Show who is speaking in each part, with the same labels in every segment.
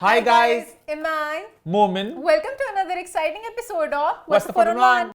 Speaker 1: Hi guys,
Speaker 2: Iman.
Speaker 1: Momin.
Speaker 2: Welcome to another exciting episode of
Speaker 1: What's the 411?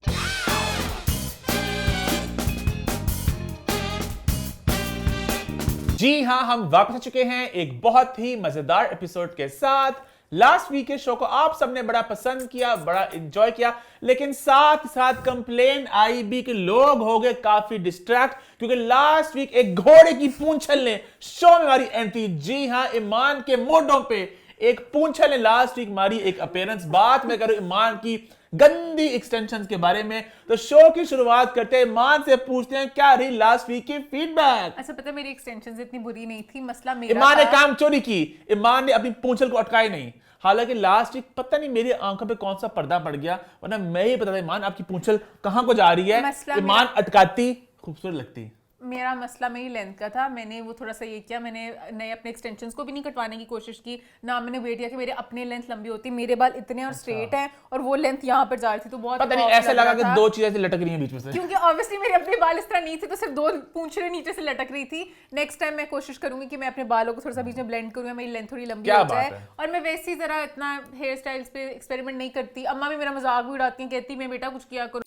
Speaker 1: जी हाँ, हम वापस आ चुके हैं एक बहुत ही मजेदार एपिसोड के साथ। लास्ट वीक के शो को आप सबने बड़ा पसंद किया, बड़ा एंजॉय किया, लेकिन साथ साथ कंप्लेन आई भी कि लोग हो गए काफी डिस्ट्रैक्ट क्योंकि लास्ट वीक एक घोड़े की पूंछल ने शो में मारी एंट्री। जी हाँ, ईमान के मोडों पे एक पूंछल ने लास्ट वीक मारी एक अपीयरेंस। बात मैं करूं ईमान की गंदी एक्सटेंशंस के बारे में, तो शो की शुरुआत करते हैं ईमान से पूछते हैं क्या रही लास्ट वीक की फीडबैक।
Speaker 2: अच्छा पता है मेरी एक्सटेंशंस इतनी बुरी नहीं थी, मसला मेरा
Speaker 1: ईमान ने
Speaker 2: था।
Speaker 1: काम चोरी की, ईमान ने अपनी पूंछल को अटकाई नहीं। हालांकि लास्ट वीक पता नहीं मेरी आंखों पे कौन सा पर्दा पड़ गया, वरना मैं ही पता था ईमान आपकी पूंछल कहां को जा रही है।
Speaker 2: मसला
Speaker 1: ईमान अटकाती खूबसूरत लगती।
Speaker 2: मेरा मसला मेरी लेंथ का था। मैंने वो थोड़ा सा ये किया, मैंने नए अपने एक्सटेंशंस को भी नहीं कटवाने की कोशिश की, ना मैंने वेट किया कि मेरे अपने लेंथ लंबी होती। मेरे बाल इतने और स्ट्रेट हैं और वो लेंथ यहाँ पर जा रही थी, तो बहुत
Speaker 1: पता नहीं ऐसा लगा कि दो चीजें ऐसे लटक रही हैं बीच में से,
Speaker 2: क्योंकि ऑब्वियसली मेरे अपने बाल इस तरह नहीं थे, तो सिर्फ दो पूंछड़ें नीचे से लटक रही थी। नेक्स्ट टाइम मैं कोशिश करूंगी कि मैं अपने बालों को थोड़ा सा बीच में ब्लेंड करूंगा, मेरी लेंथ थोड़ी लंबी हो जाए। और मैं वैसे ही जरा इतना हेयर स्टाइल्स पे एक्सपेरिमेंट नहीं करती। अम्मा भी मेरा मजाक भी उड़ाती हैं, कहती मैं बेटा कुछ किया करो।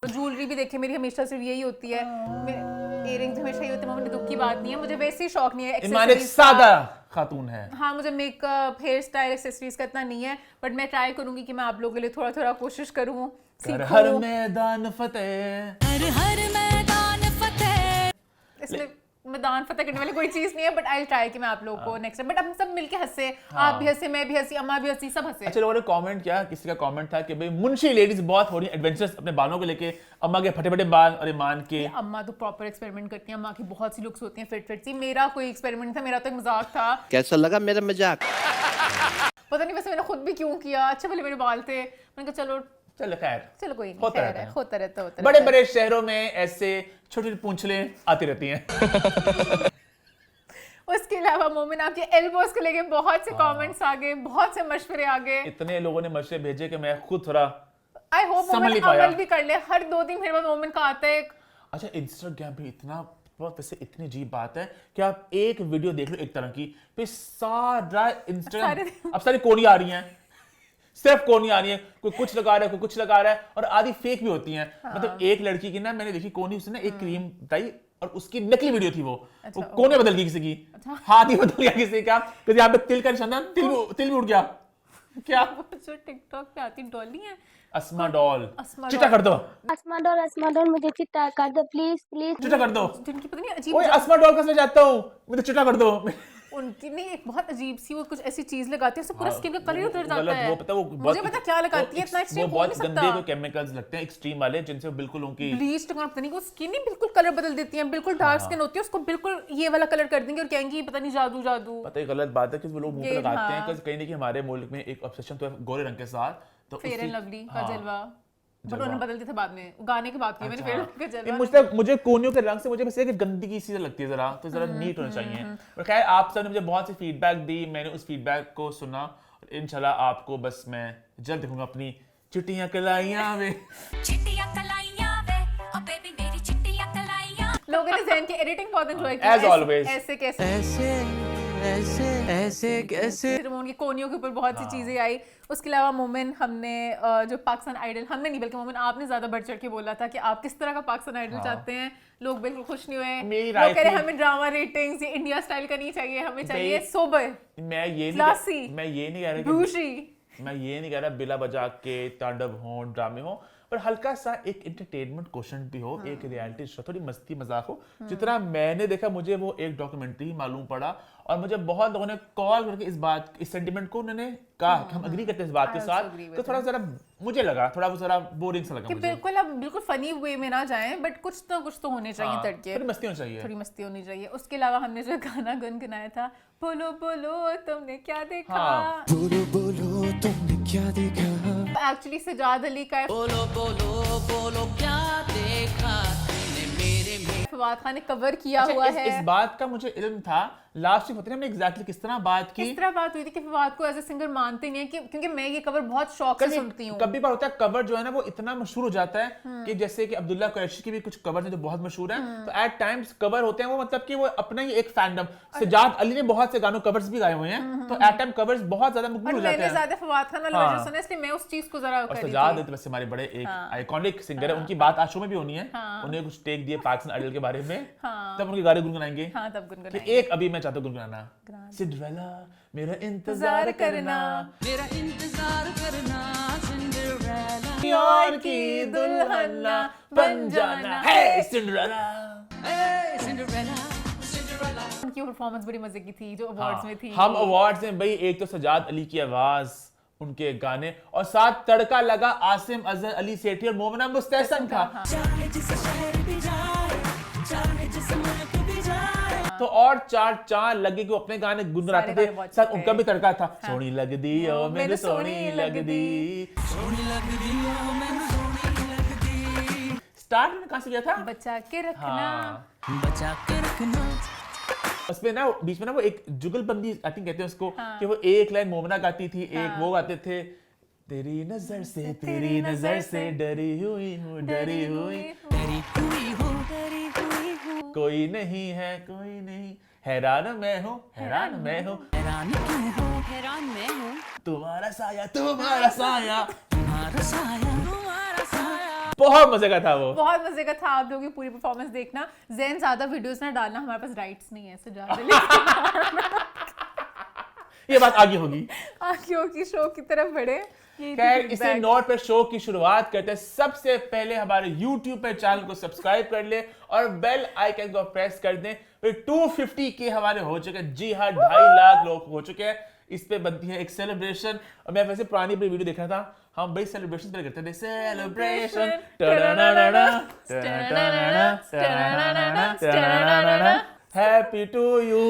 Speaker 2: ज्वेलरी भी देखे मेरी हमेशा सिर्फ यही होती है, इयररिंग्स हमेशा ही होते हैं। मुझे दुख की बात नहीं है, मुझे वैसे ही शौक नहीं है
Speaker 1: एक्सेसरीज सादा खातून है।
Speaker 2: हाँ, मुझे मेकअप हेयर स्टाइल एक्सेसरीज का इतना नहीं है, बट मैं ट्राई करूंगी कि मैं आप लोगों के लिए थोड़ा थोड़ा कोशिश करूँ।
Speaker 1: हर मैदान फतेह,
Speaker 2: हर मैदान फतेह। इसमें मैदान फतेह करने वाली कोई चीज नहीं है, बट आई ट्राई कि मैं आप लोगों को नेक्स्ट टाइम, बट हम सब मिलके हंसे। आप भी हंसे, मैं भी हंसी, अम्मा भी हंसी, सब हंसे।
Speaker 1: अच्छा, लोगों ने कमेंट किया, किसी का कमेंट था कि भाई मुंशी लेडीज बहुत हो रही है एडवेंचरस अपने बालों को लेके, अम्मा के फटे फटे बाल और ईमान के।
Speaker 2: अम्मा तो प्रॉपर एक्सपेरिमेंट करती हैं, अम्मा की बहुत सी लुक्स होती हैं फिट फिट सी। मेरा कोई एक्सपेरिमेंट था, मेरा तो एक मजाक था।
Speaker 3: कैसा लगा मेरा मजाक?
Speaker 2: पता नहीं वैसे मैंने खुद भी क्यों किया। अच्छा भले मेरे बाल थे, मैंने कहा चलो
Speaker 1: खैर
Speaker 2: चलो कोई नहीं,
Speaker 1: होता
Speaker 2: खैर
Speaker 1: रहता
Speaker 2: है,
Speaker 1: है।
Speaker 2: होता रहता है।
Speaker 1: बड़े बड़े शहरों में ऐसे छोटी छोटी पूंछलें आती रहती हैं।
Speaker 2: उसके अलावा मोमिन आपके एल्बोस को लेके बहुत से कमेंट्स आ गए, बहुत से मशवरे आ गए।
Speaker 1: इतने लोगों ने मशवरे भेजे कि मैं खुद थोड़ा
Speaker 2: आई होप मोमिन अमल भी कर ले। हर 2 दिन मेरे पास मोमिन का आता है।
Speaker 1: अच्छा, इंस्टाग्राम पे इतना बहुत वैसे इतनी अजीब बात है कि आप एक वीडियो देख लो एक तरह की, फिर सारा इंस्टाग्राम अब सारी कोनी आ रही हैं, सिर्फ कोनी आ रही है। कोई कुछ लगा रहा है, कोई कुछ लगा रहा है, और आधी फेक भी होती हैं। मतलब एक लड़की की ना मैंने देखी कोनी, उसने ना एक क्रीम बताई और उसकी नकली वीडियो थी। वो कोने बदल गई किसी की, हाथ ही बदल गया किसी का, क्योंकि यहाँ पे तिल का निशान था, तिल भी उड़ गया। क्या
Speaker 2: जो टिकटॉक पे आती डॉली है
Speaker 1: अस्मा डॉल, चिट्टा कर दो।
Speaker 4: अस्मा डॉल मुझे चिट्टा कर दो प्लीज प्लीज,
Speaker 1: चिट्टा कर दो।
Speaker 2: जिनकी पता नहीं अजीब,
Speaker 1: ओए अस्मा डॉल का मैं जाता हूँ, मुझे चिट्टा कर दो।
Speaker 2: उनकी नहीं एक बहुत अजीब सी वो कुछ ऐसी चीज लगाती है, उससे पूरा स्किन का कलर उतर जाता
Speaker 1: गलत,
Speaker 2: है।
Speaker 1: वो पता वो
Speaker 2: मुझे पता क्या लगाती है, इतना एक्सट्रीम
Speaker 1: वो
Speaker 2: हो नहीं
Speaker 1: बहुत गंदे
Speaker 2: सकता।
Speaker 1: कोई केमिकल्स लगते हैं एक्सट्रीम वाले, जिनसे वो बिल्कुल उनकी
Speaker 2: ब्लीच टेक्नोलॉजी पता नहीं, वो स्किन ही बिल्कुल कलर बदल देती है। बिल्कुल डार्क स्किन होती है, उसको बिल्कुल ये वाला कलर कर देंगे और कहेंगे पता नहीं जादू जादू।
Speaker 1: पता है गलत बात है कि वो लोग मुंह पे लगाते हैं।
Speaker 2: हाँ।
Speaker 1: कहीं नहीं कि हमारे मुल्क में एक ऑब्सेशन तो है गोरे रंग के साथ, तो
Speaker 2: फेयर एंड लवली का
Speaker 1: हाँ।
Speaker 2: जलवा, बट उन्होंने बदल दिया था बाद में, गाने के बाद किया मैंने फेयर का
Speaker 1: अच्छा।
Speaker 2: जलवा।
Speaker 1: मुझे कोनियों के रंग से मुझे बस एक गंदगी सी लगती है जरा, तो जरा नीट होना चाहिए। और खैर आप सब ने मुझे बहुत सी फीडबैक दी, मैंने उस फीडबैक को सुना और इंशाल्लाह आपको बस मैं जल्द दिखूंगा अपनी चिट्टियां कलाइयां में।
Speaker 5: चिट्टियां कलाइयां वे ओ बेबी मेरी चिट्टियां कलाइयां।
Speaker 2: लोगों ने ज़हन की एडिटिंग बहुत एंजॉय की।
Speaker 1: As always.
Speaker 2: ऐसे कैसे
Speaker 3: ऐसे कैसे
Speaker 2: रिमोन की कोनियों के ऊपर बहुत सी चीजें आई। उसके अलावा मोमिन हमने जो पाकिस्तान आइडल, हमने नहीं बल्कि मोमिन आपने ज्यादा बढ़ चढ़ के बोला था कि आप किस तरह का पाकिस्तान आइडल चाहते हैं। लोग बिल्कुल खुश नहीं हुए,
Speaker 1: मेरी
Speaker 2: लोग
Speaker 1: राय
Speaker 2: कह रहे
Speaker 1: थी-
Speaker 2: हमें ड्रामा रेटिंग्स, ये इंडिया स्टाइल का नहीं चाहिए, हमें चाहिए सोबर
Speaker 1: मैं ये
Speaker 2: क्लासी,
Speaker 1: नहीं कह रहा कि
Speaker 2: रूशी।
Speaker 1: मैं ये नहीं कह रहा बिला बजा के तांडव हो, ड्रामे हो, पर हल्का सा एक एंटरटेनमेंट क्वेश्चन भी हो, एक रियलिटी शो, थोड़ी मस्ती मजाक हो। जितना मैंने देखा मुझे वो एक डॉक्यूमेंट्री ही मालूम पड़ा, और मुझे बहुत लोगों ने कॉल करके इस सेंटिमेंट को उन्होंने कहा कि हम एग्री करते हैं इस बात के साथ। तो थोड़ा जरा मुझे लगा थोड़ा वो जरा बोरिंग सा लगा
Speaker 2: कि
Speaker 1: मुझे।
Speaker 2: बिल्कुल अब बिल्कुल फनी वे में ना जाएं, बट कुछ तो होने चाहिए तड़के,
Speaker 1: थोड़ी मस्ती होनी चाहिए।
Speaker 2: थोड़ी मस्ती होनी चाहिए। उसके अलावा हमने जो गाना गुनगुनाया था, बोलो बोलो तुमने क्या देखा,
Speaker 1: हाँ।
Speaker 3: बोलो बोलो तुमने क्या देखा,
Speaker 2: एक्चुअली सजाद अली का
Speaker 3: बोलो बोलो बोलो क्या देखा तूने मेरे में।
Speaker 2: फवाद खान ने कवर किया हुआ है।
Speaker 1: इस बात का मुझे इल्म था, लास्ट वीक पता नहीं हमने एग्जैक्टली किस तरह बात की।
Speaker 2: किस तरह बात हुई थी कि फवाद को एज ए सिंगर मानते नहीं है कि क्योंकि मैं ये कवर बहुत शौक से सुनती हूँ।
Speaker 1: कभी बार होता है कवर जो है ना वो इतना मशहूर हो जाता है कि जैसे कि अब्दुल्ला कुरैशी की भी कुछ कवर हैं जो बहुत मशहूर हैं, तो एट टाइम्स कवर होते हैं वो मतलब कि वो अपना ही एक फैंडम। सजाद अली ने बहुत से गानों कवर्स भी गाए हुए हैं, तो एट टाइम कवर्स बहुत ज्यादा मकबूल हो जाते
Speaker 2: मैंने
Speaker 1: हैं।
Speaker 2: ज्यादा फवाद खान वाला वर्जन सुना इसलिए मैं उस चीज को जरा
Speaker 1: और
Speaker 2: कर रही
Speaker 1: सजाद
Speaker 2: थी।
Speaker 1: तो वैसे हमारे बड़े एक आइकॉनिक सिंगर है, उनकी बात आज शो में भी होनी है। उन्हें कुछ टेक दिए पाकिस्तान आइडल के बारे में, तब उनके गाने गुनगुनाएंगे।
Speaker 2: हाँ तब
Speaker 1: कि
Speaker 2: गुनगुनाएंगे।
Speaker 1: एक अभी मैं चाहता हूँ गुनगुनाना, सिंड्रेला मेरा इंतजार करना,
Speaker 5: मेरा इंतजार करना सिंड्रेला
Speaker 1: यार की दुल्हन बन जाना है सिंड्रेला।
Speaker 5: सिंड्रेला
Speaker 2: उनकी परफॉर्मेंस बड़ी मजे की थी जो अवार्ड्स में थी।
Speaker 1: हम अवार्ड्स में भाई एक तो सजाद अली की आवाज, उनके गाने, और साथ तड़का लगा आसिम अजहर अली सेठी और मोमना मुस्तहसन का। तो और चार चांद लगे कि अपने गाने गुनगुनाते
Speaker 2: सारे
Speaker 1: थे,
Speaker 2: गाने बहुत
Speaker 1: साथ
Speaker 2: अच्छे
Speaker 1: उनका
Speaker 2: थे।
Speaker 1: भी तड़का था। सोनी लगदी ओ मेरे सोनी लगदी। स्टार्ट में कहां से गया था?
Speaker 2: बचा के रखना।
Speaker 1: हाँ।
Speaker 5: बचा के रखना।
Speaker 1: उसमें ना बीच में ना वो एक जुगलबंदी आई थिंक कहते हैं उसको, कि वो एक लाइन मोमना गाती थी, एक वो गाते थे, तेरी नजर से डरी हुई हूँ डरी हुई,
Speaker 5: डरी हुई हो डरी हुई हो
Speaker 1: कोई नहीं है कोई नहीं, हैरान मैं हूँ हैरान मैं हूँ,
Speaker 5: हैरान क्यों हो हैरान मैं हूँ
Speaker 1: तुम्हारा साया तुम्हारा साया।
Speaker 5: तुम्हारा साया तुम्हारा साया।
Speaker 1: बहुत मजे का था वो।
Speaker 2: बहुत मजे का था। आप लोगों की पूरी परफॉर्मेंस देखना। ज़ैन ज्यादा वीडियोस ना डालना, हमारे पास राइट्स नहीं है सजाद अली।
Speaker 1: ये बात आगे होगी।
Speaker 2: आंखों की शो की तरफ बढ़े। ये
Speaker 1: खैर
Speaker 2: थी
Speaker 1: इसी
Speaker 2: feedback।
Speaker 1: नोट पे शो की शुरुआत करते हैं। सबसे पहले हमारे YouTube पे चैनल को सब्सक्राइब कर ले और बेल आइकन को प्रेस कर दें। फिर 250 के हमारे हो चुके हैं, जी हाँ 2.5 लाख लोग हो चुके हैं। इस पे बनती है एक सेलिब्रेशन। और मैं वैसे पुरानी बड़ी वीडियो देख रहा था, हम बड़ी सेलिब्रेशन पहले करते थे, सेलिब्रेशन हैप्पी टू यू।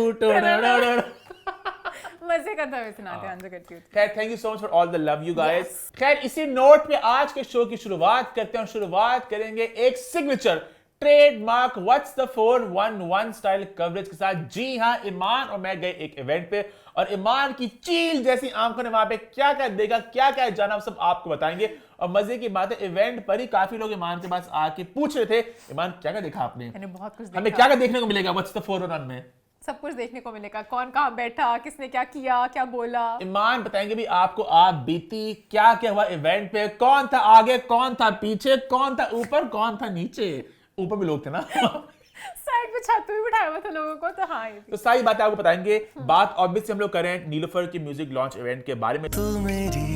Speaker 2: मजे का था वैसे ना ध्यान से करती हूँ।
Speaker 1: खैर thank you so much for all the love you guys. खैर इसी नोट पे आज के शो की शुरुआत करते हैं। शुरुआत करेंगे एक signature trademark what's the 411 style coverage के साथ। जी हाँ, ईमान और मैं गए एक इवेंट पे, और ईमान की चील जैसी आंखों ने वहां पे क्या क्या देखा, क्या क्या जाना, सब आपको बताएंगे। और मजे की बात है, इवेंट पर ही काफी लोग ईमान के पास आके पूछ रहे थे, ईमान क्या क्या देखा आपने,
Speaker 2: मैंने बहुत कुछ
Speaker 1: हमें
Speaker 2: देखा।
Speaker 1: क्या क्या देखने को मिलेगा व्हाट्स द 411 में।
Speaker 2: सब कुछ देखने को मिलेगा, कौन कहाँ बैठा, किसने क्या किया, क्या बोला।
Speaker 1: ईमान बताएंगे भी आपको आप बीती क्या क्या हुआ इवेंट पे, कौन था आगे, कौन था पीछे, कौन था ऊपर, कौन था नीचे। ऊपर भी लोग थे ना।
Speaker 2: साइड पे छत पे भी बिठाया हुआ था लोगों को, तो हाँ ये
Speaker 1: तो सारी बातें आपको बताएंगे। बात ऑब्वियसली हम लोग कर रहे हैं नीलोफर की म्यूजिक लॉन्च इवेंट के बारे में।
Speaker 3: तू मेरी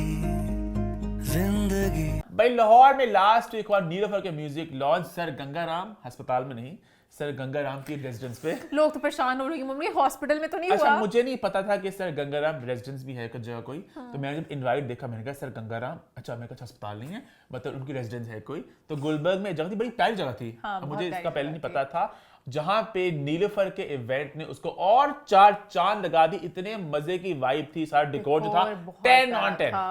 Speaker 3: जिंदगी
Speaker 1: भाई लाहौर में लास्ट वीक हुआ नीलोफर के म्यूजिक लॉन्च, सर गंगाराम अस्पताल में नहीं, सर गंगाराम की रेजिडेंस पे।
Speaker 2: लोग तो परेशान हो रहे हैं, मम्मी हॉस्पिटल में तो नहीं
Speaker 1: अच्छा
Speaker 2: हुआ।
Speaker 1: मुझे नहीं पता था कि सर गंगाराम रेजिडेंस भी है कुछ जगह कोई। तो मैंने जब इनवाइट देखा मैंने कहा सर गंगाराम, अच्छा मैंने कहा अस्पताल नहीं है, मतलब उनकी रेजिडेंस है कोई। तो गुलबर्ग में जगह थी, बड़ी प्यारी जगह थी।
Speaker 2: हाँ,
Speaker 1: अब
Speaker 2: बहुत
Speaker 1: मुझे
Speaker 2: प्यारी
Speaker 1: इसका पहले
Speaker 2: जगह
Speaker 1: नहीं
Speaker 2: थी।
Speaker 1: पता था, जहां पे नीलोफर के इवेंट ने उसको और 4 चांद लगा दी। इतने मजे की वाइब थी, सारा डेकोर जो था
Speaker 2: और बहुत
Speaker 1: 10
Speaker 2: प्यारा
Speaker 1: on 10।
Speaker 2: था।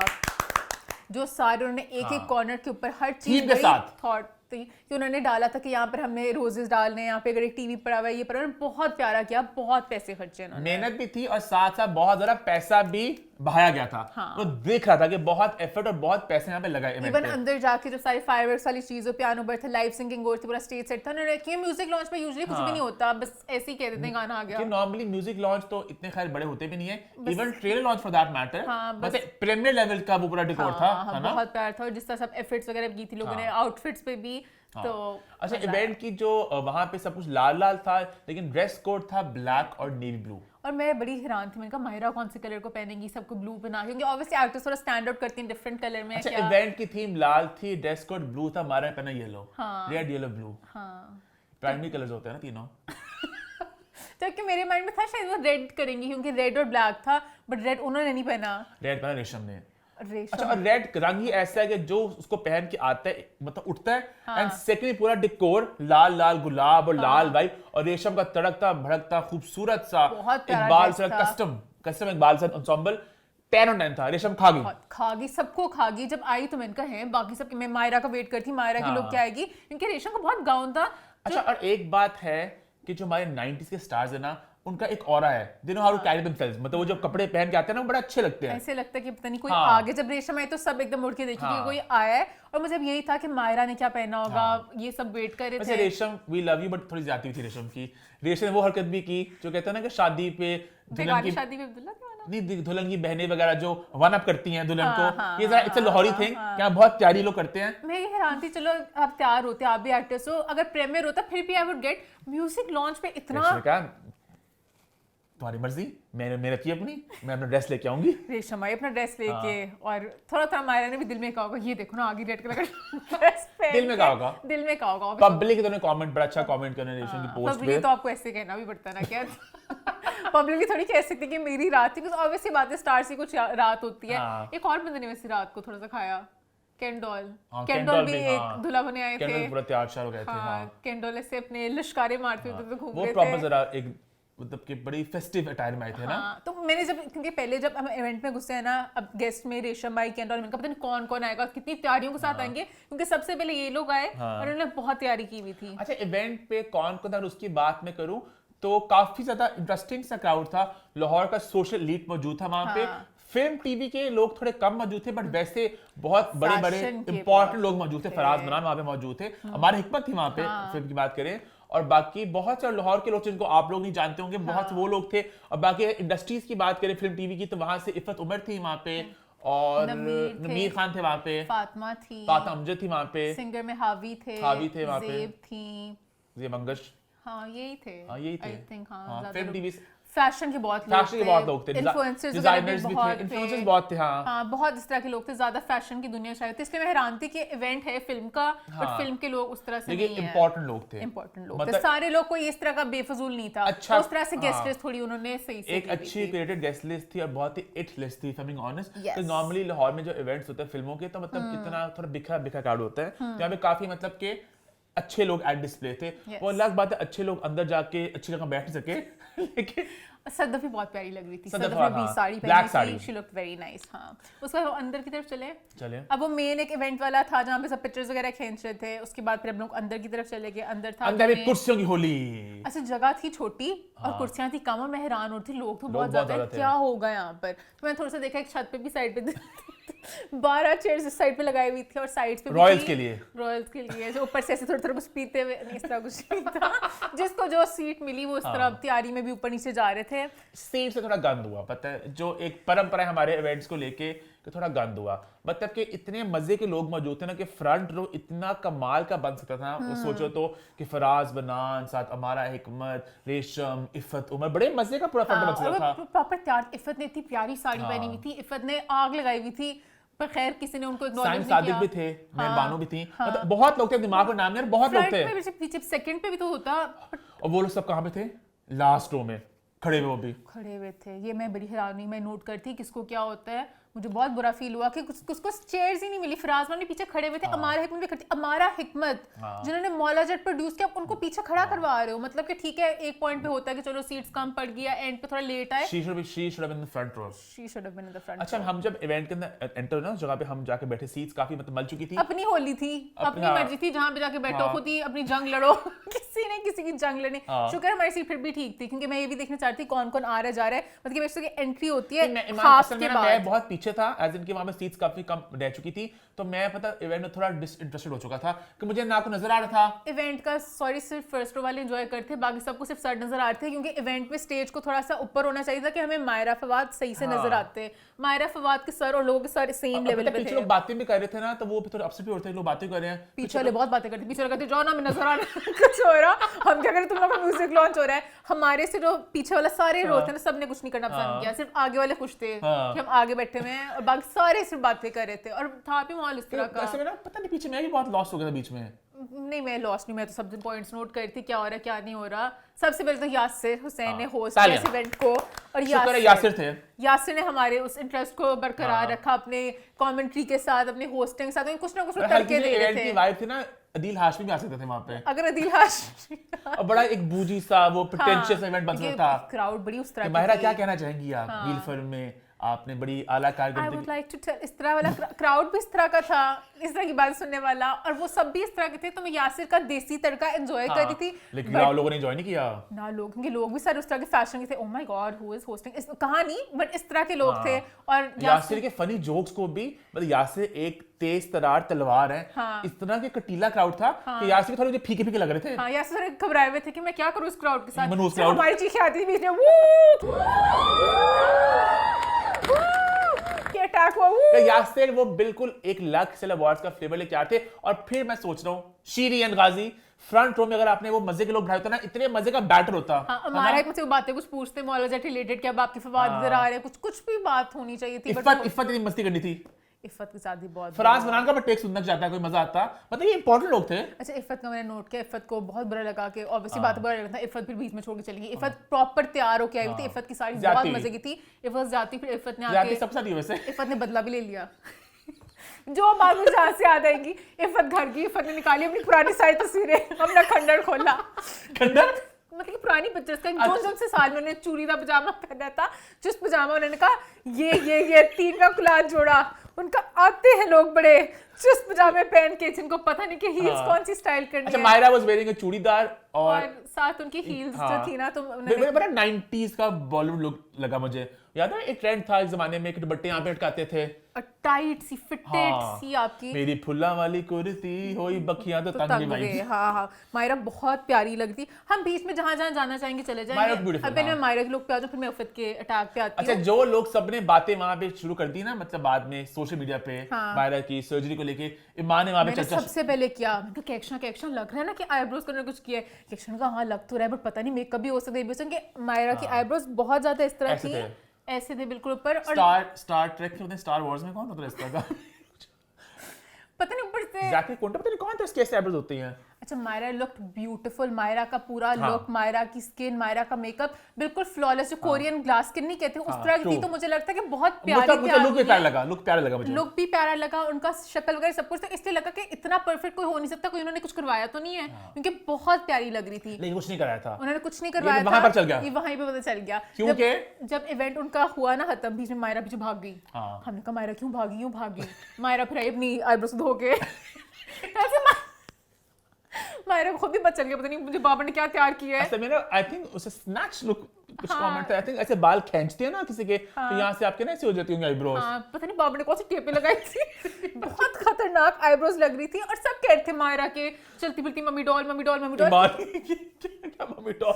Speaker 2: जो सारे उन्होंने एक एक कॉर्नर के ऊपर हर
Speaker 1: Theme
Speaker 2: चीज
Speaker 1: के साथ।
Speaker 2: थॉट थी कि उन्होंने डाला था कि यहाँ पर हमने रोजेस डालने हैं, यहाँ पे अगर एक टीवी पड़ा हुआ है, ये पड़ा हुआ है। बहुत प्यारा किया, बहुत पैसे खर्चे उन्होंने।
Speaker 1: मेहनत भी थी और साथ साथ बहुत ज्यादा पैसा भी बहाया गया था।
Speaker 2: हाँ।
Speaker 1: वो देख रहा था कि बहुत एफर्ट और बहुत पैसे यहाँ पे लगाए इवेंट
Speaker 2: इवन
Speaker 1: पे।
Speaker 2: अंदर जाके जब सारी फायरवर्क्स वाली चीजों, पियानो बर था, लाइव सिंगिंग और थी, पूरा स्टेज सेट था। उन्होंने कि म्यूजिक लॉन्च में यूजुअली कुछ भी नहीं होता, बस ऐसे ही कह देते हैं गाना आ गया।
Speaker 1: कि नॉर्मली म्यूजिक लॉन्च तो इतने खैर बड़े होते भी नहीं है, even trailer launch for that matter,
Speaker 2: हाँ, बस-
Speaker 1: मतलब प्रीमियर लेवल का वो पूरा डेकोर था,
Speaker 2: हाँ,
Speaker 1: है ना?
Speaker 2: बहुत प्यार था। और जिस तरह सब एफर्ट्स वगैरह की थी लोगों ने, आउटफिट्स पे भी, तो
Speaker 1: अच्छा
Speaker 2: मजा
Speaker 1: इवेंट की जो वहां पे सब कुछ लाल लाल था, लेकिन ड्रेस कोड था ब्लैक और नेवी ब्लू।
Speaker 2: और मैं बड़ी हैरान थी, मैंने कहा माहिरा कौन से कलर को पहनेगी, सबको ब्लू बना, क्योंकि ऑब्वियसली एक्टर्स थोड़ा स्टैंड आउट करती हैं डिफरेंट कलर में।
Speaker 1: अच्छा
Speaker 2: क्या
Speaker 1: इवेंट की थीम लाल थी, ड्रेस कोड ब्लू था, हमारा पहना येलो,
Speaker 2: हाँ।
Speaker 1: रेड येलो ब्लू,
Speaker 2: हाँ,
Speaker 1: प्राइमरी कलर्स होते हैं ना तीनों।
Speaker 2: जबकि मेरे माइंड में था शायद वो रेड करेंगी, क्योंकि रेड और ब्लैक था, बट रेड उन्होंने नहीं पहना।
Speaker 1: रेड पहना रेशम ने।
Speaker 2: रेशम।
Speaker 1: अच्छा और रेड रंग ही ऐसा है कि जो उसको पहन के आता है मतलब उठता है, एंड सेकंड पूरा डिकोर लाल लाल गुलाब और लाल वाइब और रेशम का तड़कता भड़कता खूबसूरत सा
Speaker 2: बहुत प्यारा
Speaker 1: इकबाल
Speaker 2: dress
Speaker 1: सा
Speaker 2: था।
Speaker 1: कस्टम इकबाल सा एंसेंबल 10 on 10 था। रेशम खा गई।
Speaker 2: बहुत खागी, सबको खागी। जब आई तो मैंने कहा है बाकी सब, मैं मायरा का वेट करती, मायरा की
Speaker 1: हाँ।
Speaker 2: लोग क्या आएगी, क्योंकि रेशम का बहुत गाउन था,
Speaker 1: अच्छा, और एक बात है कि जो हमारे 90s के स्टार्स है ना, उनका एक ऑरा है, they know how to carry themselves, मतलब वो जो कपड़े पहन के आते हैं ना, वो बड़ा अच्छे लगते हैं।
Speaker 2: ऐसे लगता है कि पता नहीं कोई
Speaker 1: हाँ।
Speaker 2: आगे, जब रेशम आई तो सब एकदम मुड़ के देखी
Speaker 1: हाँ।
Speaker 2: कि कोई आया है, और मुझे अब यही था कि मायरा ने क्या पहना होगा, ये सब वेट कर रहे
Speaker 1: वैसे
Speaker 2: थे।
Speaker 1: रेशम, वी लव यू, बट थोड़ी ज्यादा थी रेशम की। रेशम ने वो हरकत भी की जो कहते हैं ना कि शादी पे दुल्हन
Speaker 2: बेगानी
Speaker 1: की,
Speaker 2: शादी में अब्दुल्ला क्या वाला?
Speaker 1: नहीं, दुल्हन की बहनें वगैरह जो वन अप करती हैं दुल्हन
Speaker 2: हाँ,
Speaker 1: को,
Speaker 2: हाँ,
Speaker 1: ये जरा इट्स अ लाहौरी थिंग, क्या बहुत प्यारी लोग करते हैं।
Speaker 2: मैं ये हैरान थी, चलो आप तैयार होते, आप भी एक्टर्स हो, अगर प्रीमियर होता फिर भी I would get, music launch पे इतना।
Speaker 1: रेशम ने कहा, तुम्हारी मर्जी, मैंने रखी अपनी, मैं अपना ड्रेस लेके आऊंगी।
Speaker 2: रेशम आई अपना ड्रेस लेके, और थोड़ा थोड़ा मायरा ने भी दिल में कहा होगा, ये देखो ना आगे रेड कलर का ड्रेस पहन
Speaker 1: दिल में
Speaker 2: के।
Speaker 1: कहा होगा?
Speaker 2: दिल में कहा होगा।
Speaker 1: पब्लिक तो ने कमेंट, बड़ा अच्छा कमेंट करने रेशम की पोस्ट
Speaker 2: पब्लिक
Speaker 1: पे।
Speaker 2: तो आपको ऐसे कहना भी पड़ता है ना, क्या पब्लिक भी थोड़ी कह सकती है कि मेरी रात थी, कुछ ऑब्वियसली बात है, स्टार से कुछ रात होती है।
Speaker 1: हाँ।
Speaker 2: एक और बंदे ने वैसे रात को थोड़ा सा खाया, केंडोल।
Speaker 1: हाँ,
Speaker 2: केंडोल भी
Speaker 1: भी,
Speaker 2: एक
Speaker 1: हाँ।
Speaker 2: दूल्हा बने आए
Speaker 1: कैंडल
Speaker 2: थे।
Speaker 1: पूरा तैयार श्यार हो गए थे।
Speaker 2: हाँ,
Speaker 1: हाँ,
Speaker 2: केंडोल से अपने लश्कारे मारते हुए तो घूम
Speaker 1: वो
Speaker 2: रहे
Speaker 1: प्रॉपर
Speaker 2: थे।
Speaker 1: जरा एक मतलब कि बड़ी फेस्टिव अटायर में आए थे ना।
Speaker 2: हाँ, तो मैंने जब, क्योंकि पहले जब हम इवेंट में घुसे हैं ना, अब गेस्ट में रेशम आई, केंडोल, मैंने कहा पता नहीं कौन कौन आएगा, कितनी तैयारियों के साथ आएंगे, क्योंकि सबसे पहले ये लोग आए और उन्होंने बहुत तैयारी की हुई थी।
Speaker 1: अच्छा, इवेंट पे कौन कौन था, अगर उसकी बात मैं करूं तो काफी ज्यादा इंटरेस्टिंग सा क्राउड था। लाहौर का सोशल लीड मौजूद था वहां पे।
Speaker 2: हाँ।
Speaker 1: फिल्म टीवी के लोग थोड़े कम मौजूद थे, बट वैसे बहुत बड़े बड़े
Speaker 2: Fashion के
Speaker 1: इंपॉर्टेंट
Speaker 2: बहुत
Speaker 1: लोग मौजूद थे। फराज मनान वहां पे मौजूद थे, हमारे हिकमत थी वहां पे, फिल्म की बात करें। और बाकी बहुत सारे लाहौर के लोग जिनको आप लोग नहीं जानते होंगे, बहुत से वो लोग थे। और बाकी इंडस्ट्रीज की बात करें फिल्म टीवी की, तो वहां से इफ़त उमर थी वहां पे, और
Speaker 2: नमीर थे।
Speaker 1: नमीर खान थे वहां पे,
Speaker 2: फातिमा थी,
Speaker 1: फातिमा अमजद थी वहां पे,
Speaker 2: सिंगर में हावी थे,
Speaker 1: वहां पे।
Speaker 2: ज़ेब थी।
Speaker 1: ये मंगश,
Speaker 2: हाँ यही थे।
Speaker 1: हाँ यही थे।
Speaker 2: आई थिंक हाँ,
Speaker 1: हाँ,
Speaker 2: ज़्यादा
Speaker 1: फिल्म
Speaker 2: लोग-
Speaker 1: टीवी
Speaker 2: फैशन के बहुत
Speaker 1: फैशन के बहुत लोग थे,
Speaker 2: इन्फ्लुएंसर्स
Speaker 1: डिजाइनर्स भी थे, इन्फ्लुएंसर्स बहुत थे। हाँ,
Speaker 2: हाँ, बहुत इस तरह के लोग थे, ज्यादा फैशन की दुनिया शायद थी, इसलिए मैं हैरान थी कि इवेंट है फिल्म का, बट
Speaker 1: हाँ।
Speaker 2: फिल्म के लोग उस तरह से
Speaker 1: लेकिन
Speaker 2: नहीं हैं।
Speaker 1: इम्पोर्टेंट लोग थे।
Speaker 2: इंपॉर्टेंट लोग थे,
Speaker 1: मतलब
Speaker 2: सारे लोग, कोई इस तरह का बेफजूल नहीं था।
Speaker 1: अच्छा,
Speaker 2: उस तरह से गेस्ट
Speaker 1: हाँ।
Speaker 2: लिस्ट थोड़ी उन्होंने सही से
Speaker 1: एक
Speaker 2: की हुई
Speaker 1: अच्छी
Speaker 2: थी।
Speaker 1: क्रिएटेड गेस्ट लिस्ट थी और बहुत ही इट लिस्ट थी, फॉर बीइंग ऑनेस्ट।
Speaker 2: Yes.
Speaker 1: तो नॉर्मली लाहौर में जो इवेंट्स होते हैं फिल्मों के, तो मतलब इतना थोड़ा बिखरा बिखरा कार्ड होता है, तो यहाँ पे काफी मतलब के अच्छे लोग एट डिस्प्ले थे।
Speaker 2: Yes.
Speaker 1: वो अलग बात है अच्छे लोग अंदर जाके अच्छी जगह बैठ नहीं सके, लेकिन
Speaker 2: सदफ भी बहुत प्यारी लग रही थी,
Speaker 1: सदफ,
Speaker 2: सदफ ने भी
Speaker 1: हाँ,
Speaker 2: साड़ी
Speaker 1: black
Speaker 2: पहनी
Speaker 1: साड़ी।
Speaker 2: थी, शी लुक्ड वेरी नाइस। हाँ, उसके बाद अंदर की तरफ चले।
Speaker 1: चले
Speaker 2: अब वो मेन एक इवेंट वाला था जहाँ पे सब पिक्चर्स वगैरह खींच रहे थे, उसके बाद फिर हम लोग अंदर की तरफ चले गए। अंदर था
Speaker 1: अंदर में
Speaker 2: हमें-
Speaker 1: कुर्सियों की होली।
Speaker 2: अच्छा, जगह थी छोटी और कुर्सियां थी कम, और मैं हैरान हो रही थी, लोग तो बहुत
Speaker 1: बहुत
Speaker 2: ज्यादा
Speaker 1: ज्यादा
Speaker 2: हैं,
Speaker 1: थे।
Speaker 2: क्या होगा यहाँ पर। तो मैं थोड़ा सा देखा, एक छत पे भी साइड पे 12 चेयर्स इस साइड पे लगाई हुई थी, और साइड्स पे भी
Speaker 1: रॉयल्स
Speaker 2: थी,
Speaker 1: के लिए।
Speaker 2: रॉयल्स के लिए, जो ऊपर से ऐसे थोड़ा थोड़ा कुछ पीते हुए, नहीं, इस तरह कुछ नहीं था। जिसको जो सीट मिली वो इस तरह तैयारी में भी ऊपर नीचे जा रहे थे।
Speaker 1: सीट से थोड़ा गंद हुआ, पता है, जो एक परंपरा है हमारे इवेंट्स को लेके, कि थोड़ा गंद हुआ। मतलब कि इतने मजे के लोग मौजूद थे ना कि फ्रंट रो इतना कमाल का बन सकता था। वो सोचो तो कि फराज बनान साथ अमारा हिकमत, रेशम, इफ़त उमर, बड़े मजे का पूरा फ्रंट बन सकता था।
Speaker 2: प्रॉपर तैयार, इफ़त ने इतनी प्यारी साड़ी पहनी हुई थी, इफ़त ने आग लगाई हुई थी, पर खैर किसी ने उनको
Speaker 1: साइम
Speaker 2: इग्नोर
Speaker 1: सादिक
Speaker 2: नहीं
Speaker 1: भी
Speaker 2: किया।
Speaker 1: थे, मेहरबानो भी थी, मतलब बहुत लोग थे, दिमाग में नाम नहीं, बहुत लोग
Speaker 2: फ्रंट
Speaker 1: थे।
Speaker 2: में भी, पीछे सेकंड पे भी तो होता,
Speaker 1: और वो लोग सब कहाँ पे थे? लास्ट रो में खड़े हुए, वो भी
Speaker 2: खड़े हुए थे। ये मैं बड़ी हैरान हुई, मैं नोट करती किसको क्या होता है। मुझे बहुत बुरा फील हुआ कि उसको चेयर्स ही नहीं मिली। फराज ने पीछे खड़े हुए थे, अमारा हिकमत भी खड़ी, अमारा हिकमत जिन्होंने मौला जट प्रोड्यूस किया, उनको पीछे खड़ा करवा रहे हो। मतलब कि ठीक है, एक पॉइंट पे होता है कि चलो सीट्स कम पड़ गया, एंड पे थोड़ा लेट आए।
Speaker 1: She should have been in the front row.
Speaker 2: She should have been in the front.
Speaker 1: अच्छा, हम जब इवेंट के अंदर एंटर ना, उस जगह पे हम जाके बैठे, सीट्स काफी मतलब मल चुकी थी।
Speaker 2: अपनी होली थी, अपनी
Speaker 1: हाँ।
Speaker 2: मर्जी थी, जहां पे जाके बैठो,
Speaker 1: हाँ।
Speaker 2: खुद ही अपनी जंग लड़ो। किसी ने किसी की जंग लड़नी।
Speaker 1: हाँ।
Speaker 2: शुक्र हमारी सीट फिर भी ठीक थी, क्योंकि मैं ये भी देखना चाहती थी कौन कौन आ रहा जा रहा है। मतलब कि वैसे एंट्री होती है हाफ के
Speaker 1: मैं
Speaker 2: बाद।
Speaker 1: बहुत पीछे था, एज इन कि वहां पे सीट्स काफी कम रह चुकी थी, तो मैं पता इवेंट में थोड़ा डिसइंटरेस्टेड हो चुका था कि मुझे ना को नजर आ रहा था।
Speaker 2: इवेंट का सिर्फ फर्स्ट रो वाले एंजॉय करते, बाकी सबको सिर्फ सर नजर आ रहे थे, क्योंकि इवेंट में स्टेज को थोड़ा सा ऊपर होना चाहिए था कि हमें मायरा फवाद सही से नजर आते। मायरा फवाद के सर और लोगों के सर सेम लेवल पे
Speaker 1: पीछे
Speaker 2: थे।
Speaker 1: लोग बातें भी कर रहे थे ना, तो वो भी थोड़ा अपसेट भी होते हैं, लोग बातें कर रहे हैं,
Speaker 2: पीछे वाले बहुत बातें करते, पीछे वाले कहते जाओ ना, मैं नजर आ रहा कुछ हो रहा, हम क्या करें, तुम लोग का म्यूजिक लॉन्च हो रहा है। हमारे से जो पीछे वाला सारे रोते हैं ना, सबने कुछ नहीं करना पसंद किया, सिर्फ आगे वाले खुश थे कि हम आगे बैठे हुए हैं, और बाकी सारे सिर्फ बातें कर रहे थे। और था भी माहौल इस तरह का।
Speaker 1: ऐसे में ना पता नहीं, पीछे मैं भी बहुत लॉस्ट हो गया था बीच में।
Speaker 2: नहीं, मैं लॉस्ट नहीं, मैं तो सब पॉइंट्स नोट कर रही थी, क्या हो रहा है क्या नहीं हो रहा। सबसे पहले तो यासिर हुसैन ने होस्ट किया इस इवेंट को, और
Speaker 1: शुक्र है यासिर थे।
Speaker 2: यासिर ने हमारे उस इंटरेस्ट को बरकरार रखा, अपने कमेंट्री के साथ, अपने होस्टिंग के साथ, कुछ ना कुछ करके दे रहे
Speaker 1: इवेंट की
Speaker 2: थे।
Speaker 1: वाइब थी ना, अदील हाशमी भी आ सकते थे वहां पे,
Speaker 2: अगर अदील हाशमी
Speaker 1: और बड़ा एक बूजी सा वो प्रिटेंशियस इवेंट बन सकता था।
Speaker 2: क्राउड बड़ी उस तरह की
Speaker 1: माहिरा
Speaker 2: थी।
Speaker 1: क्या कहना चाहेंगी आप नीलफर में आपने बड़ी आला
Speaker 2: आई
Speaker 1: कारकर्दगी
Speaker 2: वुड लाइक टू टेल, इस तरह वाला क्राउड भी इस तरह का था, इस तरह की बात सुनने वाला, और वो सब भी इस तरह के थे, तो मैं यासिर का देसी तड़का एंजॉय कर रही थी।
Speaker 1: लेकिन
Speaker 2: but
Speaker 1: लोगों ने एंजॉय नहीं किया
Speaker 2: ना लोग, क्योंकि लोग भी सारे उस तरह के फैशन के थे। ओह my God, who is hosting, इस कहानी, बट इस तरह के लोग थे। और
Speaker 1: यासिर के फनी जोक्स को भी, मतलब यासिर एक तेज तरार तलवार है, इस तरह के कटीला क्राउड था कि यासिर के थोड़े मुझे फीके फीके लग रहे थे।
Speaker 2: हाँ, यासिर थोड़े घबराए हुए थे कि मैं क्या करूं इस क्राउड के साथ।
Speaker 1: मनहूस
Speaker 2: तो
Speaker 1: crowd।
Speaker 2: हमारी चीखें आती थी बीच में, वू ये अटैक हुआ, वू।
Speaker 1: कि यासिर वो बिल्कुल एक लाख सेल अवार्ड्स का फ्लेवर लेके आते। और फिर मैं सोच रहा हूँ शीरी एंड गाजी फ्रंट रो में अगर आपने वो मजे के लोग बिठाए होते ना, इतने मजे का बैटर होता।
Speaker 2: हाँ, हमारा एक मुझसे वो बातें कुछ पूछते मौला जेट रिलेटेड, क्या अब आपके फवाद इधर आ रहे हैं, कुछ भी बात होनी चाहिए थी।
Speaker 1: इफ्फत इतनी मस्ती करनी थी।
Speaker 2: इफ्फत के साथ भी बहुत
Speaker 1: फराज बनान का मैं टेक सुनना चाहता है, कोई मजा आता, मतलब ये इंपॉर्टेंट लोग थे।
Speaker 2: अच्छा, इफ्फत का मैंने नोट किया, इफ्फत को बहुत बुरा लगा कि ऑब्वियसली बात बुरा लगा था, इफ्फत फिर बीच में छोड़ के चली गई। इफ्फत प्रॉपर तैयार होके आई हुई थी, इफ्फत की साड़ी बहुत
Speaker 1: जाती।
Speaker 2: मजे की थी। इफ्फत जाती, फिर इफ्फत ने
Speaker 1: जाती
Speaker 2: आके
Speaker 1: सबसे साथ ही वैसे।
Speaker 2: इफ्फत ने बदला भी ले लिया। जो बात मुझे जहाँ से याद आएगी, इफ्फत घर की, इफ्फत ने निकाली अपनी पुरानी सारी तस्वीरें, अपना खंडर खोला।
Speaker 1: खंडर
Speaker 2: मतलब कि पुरानी पिक्चर्स का जो से साल में उन्होंने चूड़ीदार पजामा पहना था, चुस्त पजामा, उन्होंने कहा ये तीन का कुलाज जोड़ा। उनका आते हैं लोग बड़े चुस्त पजामे पहन के, जिनको पता नहीं कि हील्स कौन सी स्टाइल करनी
Speaker 1: अच्छा,
Speaker 2: है।
Speaker 1: Myra was wearing a churidar
Speaker 2: और साथ उनकी हील्स जो थी ना, तो उन्होंने
Speaker 1: बड़ा 90s का बॉलीवुड लुक लगा मुझे। याद है एक ट्रेंड था इस जमाने में कि दुपट्टे यहाँ पे अटकाते थे,
Speaker 2: टाइट सी फिटेड
Speaker 1: हाँ।
Speaker 2: सी आपकी
Speaker 1: मेरी फुल्ला वाली कुर्ती होई बखियां तो तंग
Speaker 2: तंग
Speaker 1: भाई।
Speaker 2: गए। हाँ, मायरा बहुत प्यारी लगती। हम बीच में जहाँ जहाँ जाना चाहेंगे चले
Speaker 1: मायरा
Speaker 2: जाएंगे।
Speaker 1: beautiful,
Speaker 2: अब पहले
Speaker 1: हाँ।
Speaker 2: मैं मायरा के लोग पे आ जाऊँ, फिर मैं इफ्फत के अटैक पे आती
Speaker 1: अच्छा,
Speaker 2: हूँ।
Speaker 1: जो लोग सबने बातें वहां पे शुरू कर दी ना, मतलब बाद में सोशल मीडिया पे मायरा की सर्जरी को लेके ईमान ने वहां पे
Speaker 2: मैंने
Speaker 1: चर्चा।
Speaker 2: सबसे पहले किया, मैंने कहा कैक्शन लग रहा है ना कि आईब्रोज को कुछ किया है। कैक्शन का हाँ लग तो रहा है, बट पता नहीं मेकअप भी हो सकता है, कि मायरा की आईब्रोज बहुत ज्यादा इस तरह
Speaker 1: ऐसे
Speaker 2: थी,
Speaker 1: थे।
Speaker 2: ऐसे थे बिल्कुल ऊपर। और
Speaker 1: स्टार ट्रेक में होते हैं, स्टार वॉर्स में कौन होता है इस तरह का?
Speaker 2: पता नहीं ऊपर से
Speaker 1: जैकी कोंटे पता नहीं कौन था, इसके ऐसे आईब्रोज होती हैं।
Speaker 2: अच्छा, मायरा लुक्ड ब्यूटीफुल, मायरा का पूरा लुक, मायरा की स्किन, मायरा का मेकअप बिल्कुल फ्लॉलेस, जो कोरियन ग्लास स्किन नहीं कहते उस तरह की थी। तो मुझे लगता है कि बहुत प्यारी
Speaker 1: मुझे लुक भी प्यारा लगा, लुक प्यारा लगा मुझे।
Speaker 2: लुक भी प्यारा लगा, उनका शक्ल वगैरह सब कुछ, तो इसलिए लगा कि इतना परफेक्ट कोई हो नहीं सकता, कोई उन्होंने कुछ करवाया तो नहीं है, क्योंकि बहुत प्यारी लग रही थी।
Speaker 1: लेकिन कुछ नहीं कराया था,
Speaker 2: उन्होंने कुछ नहीं करवाया था,
Speaker 1: वहां पर चल गया।
Speaker 2: ये वहीं पे पता चल गया।
Speaker 1: क्योंकि
Speaker 2: जब इवेंट उनका हुआ ना खत्म, बीच में मायरा पीछे भाग गई। हमने कहा मायरा क्यों भागी? मायरा फिर आई अपनी आईब्रोज धो के। ऐसे मायरा खुद भी बच चल गया, पता नहीं मुझे बाबा ने क्या तैयार किया है।
Speaker 1: ऐसा मेरा आई थिंक उसे स्नैच लुक कुछ कमेंट था, आई थिंक ऐसे बाल खींचते हैं ना किसी के, तो यहाँ से आपके ना ऐसे हो जाती होंगी आईब्रोज।
Speaker 2: हाँ, पता नहीं बाबा ने कौन सी टेपें लगाई थी। बहुत खतरनाक आईब्रोज लग रही थी, और सब कह रहे थे मायरा के चलती फिरती मम्मी डॉल।
Speaker 1: क्या मम्मी डॉल,